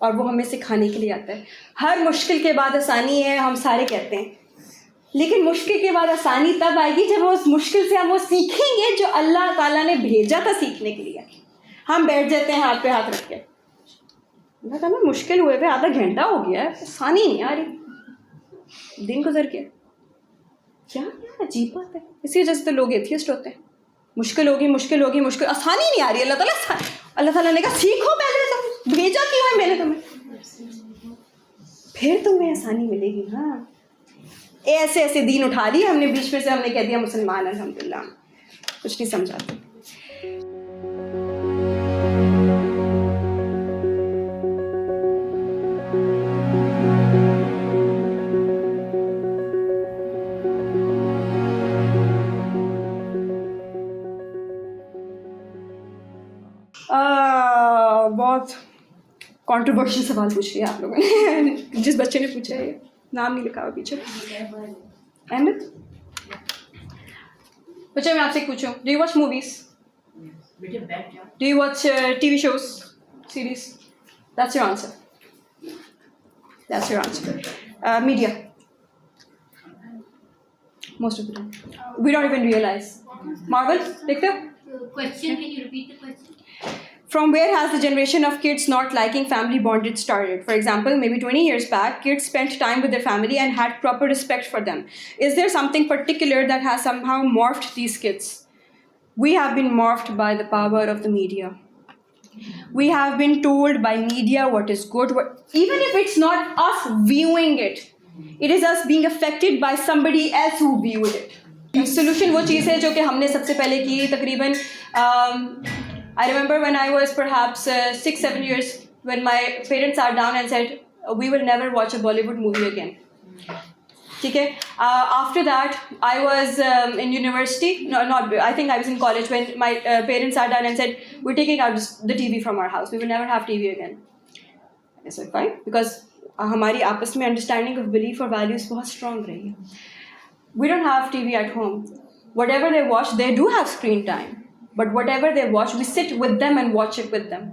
और वो हमें सिखाने के लिए आता है. हर मुश्किल के बाद आसानी है, हम सारे कहते हैं, लेकिन मुश्किल के बाद आसानी तब आएगी जब उस मुश्किल से हम वो सीखेंगे जो अल्लाह ताला ने भेजा था सीखने के लिए. हम बैठ जाते हैं हाथ पे हाथ रख के, अल्लाह ताला मुश्किल हुए हुए आधा घंटा हो गया है, आसानी नहीं आ रही, दिन गुजर गया. क्या अजीब बात है. इसी वजह से तो लोग एथियस्ट होते हैं. मुश्किल होगी, आसानी नहीं आ रही. अल्लाह ताला अल्लाह ताला ने कहा सीखो पहले, तुम भेजा क्यों है मैंने तुम्हें, फिर तुम्हें आसानी मिलेगी। हाँ, ऐसे ऐसे दीन उठा लिए हमने बीच में से, हमने कह दिया मुसलमान अल्हम्दुलिल्लाह, कुछ नहीं समझाते। बहुत कंट्रोवर्शियल सवाल पूछ लिया आप लोगों ने। जिस बच्चे ने पूछा है, नाम नहीं लिखा हुआ पीछे, अहमद। बच्चे मैं आपसे पूछूं, do you watch movies, do you watch TV shows, series? That's your answer, that's your answer. Media, most of the time we don't even realise. Marvel देखते हो? Question, can you repeat the question? From where has the generation of kids not liking family bonded started? For example, maybe 20 years back, kids spent time with their family and had proper respect for them. Is there something particular that has somehow morphed these kids? We have been morphed by the power of the media. We have been told by media what is good, even if it's not us viewing it. It is us being affected by somebody else who viewed it. Solution वो चीज़ है जो कि हमने सबसे पहले की तकरीबन I remember when I was perhaps 6-7 years when my parents sat down and said we will never watch a Bollywood movie again. ठीक है. After that I was in university, I think I was in college when my parents sat down and said we're taking out the TV from our house, we will never have TV again. I said fine, because हमारी आपस में understanding of belief और values बहुत strong रही है. We don't have TV at home. Whatever they watch, they do have screen time. But whatever they watch, we sit with them and watch it with them.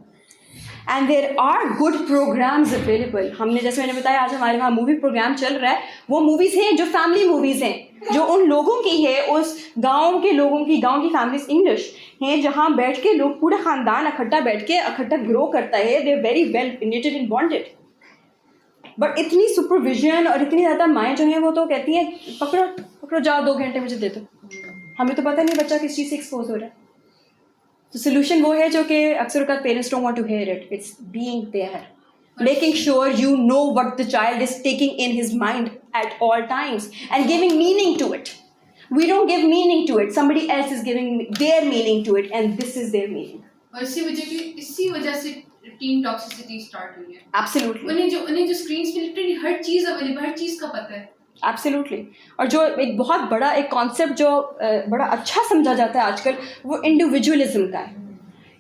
And there are good programs available. हमने जैसे मैंने बताया आज हमारे वहाँ movie programme चल रहा है, वो मूवीज़ हैं जो फैमिली मूवीज़ हैं, जो उन लोगों की है, उस गांव के लोगों की, गांव की फैमिलीज इंग्लिश हैं, जहाँ बैठ के लोग पूरा ख़ानदान इकट्ठा बैठ के इकट्ठा ग्रो करता है. They very well knitted and bonded. But इतनी सुपरविजन और इतनी ज़्यादा माएँ जो हैं वो तो कहती हैं पकड़ो पकड़ो जाओ 2 घंटे मुझे दे दो. हमें तो पता नहीं बच्चा किस चीज़ से एक्सपोज हो रहा है. तो सोल्यूशन वो है जो कि अक्सर का parents don't want to hear it. It's being there, making sure you know what the child is taking in his mind at all times and giving meaning to it. We don't give meaning to it, somebody else is giving their meaning to it and this is their meaning. और इसी वजह से team toxicity start हुई है. Absolutely. उन्हें जो screens पे literally हर चीज़ available, हर चीज़ का पता है. एब्सोल्युटली. और जो एक बहुत बड़ा एक कॉन्सेप्ट जो बड़ा अच्छा समझा जाता है आजकल, वो इंडिविजुअलिज्म का है.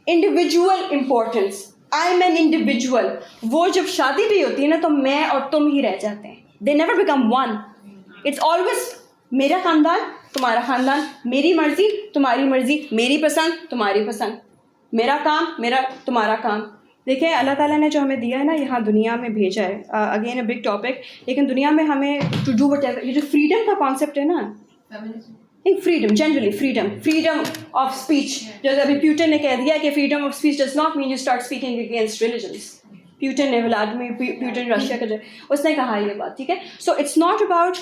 Individual importance, I am an individual. वो जब शादी भी होती है ना तो मैं और तुम ही रह जाते हैं. They never become one. It's always मेरा ख़ानदान तुम्हारा ख़ानदान, मेरी मर्ज़ी तुम्हारी मर्ज़ी, मेरी पसंद तुम्हारी पसंद, मेरा काम मेरा तुम्हारा काम. देखिए अल्लाह ताला ने जो हमें दिया है ना, यहाँ दुनिया में भेजा है, अगेन अ बिग टॉपिक, लेकिन दुनिया में हमें टू डू व्हाटएवर. ये जो फ्रीडम का कॉन्सेप्ट है ना, in freedom generally freedom of speech, जैसे अभी प्यूटन ने कह दिया कि freedom of speech does not mean you start speaking against religions. Putin ने प्यूटन रशिया का, उसने कहा ये बात. ठीक है. So it's not about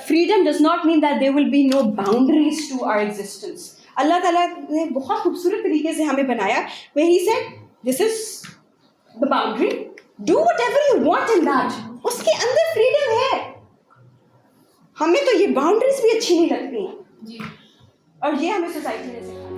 freedom does not mean that there will be no boundaries to our existence. अल्लाह ताला ने बहुत खूबसूरत तरीके से हमें बनाया. Where he said this is the boundary, do whatever you want in that. उसके अंदर फ्रीडम है. हमें तो ये बाउंड्रीज भी अच्छी नहीं लगती हैं, और ये हमें सोसाइटी ने सिखाया.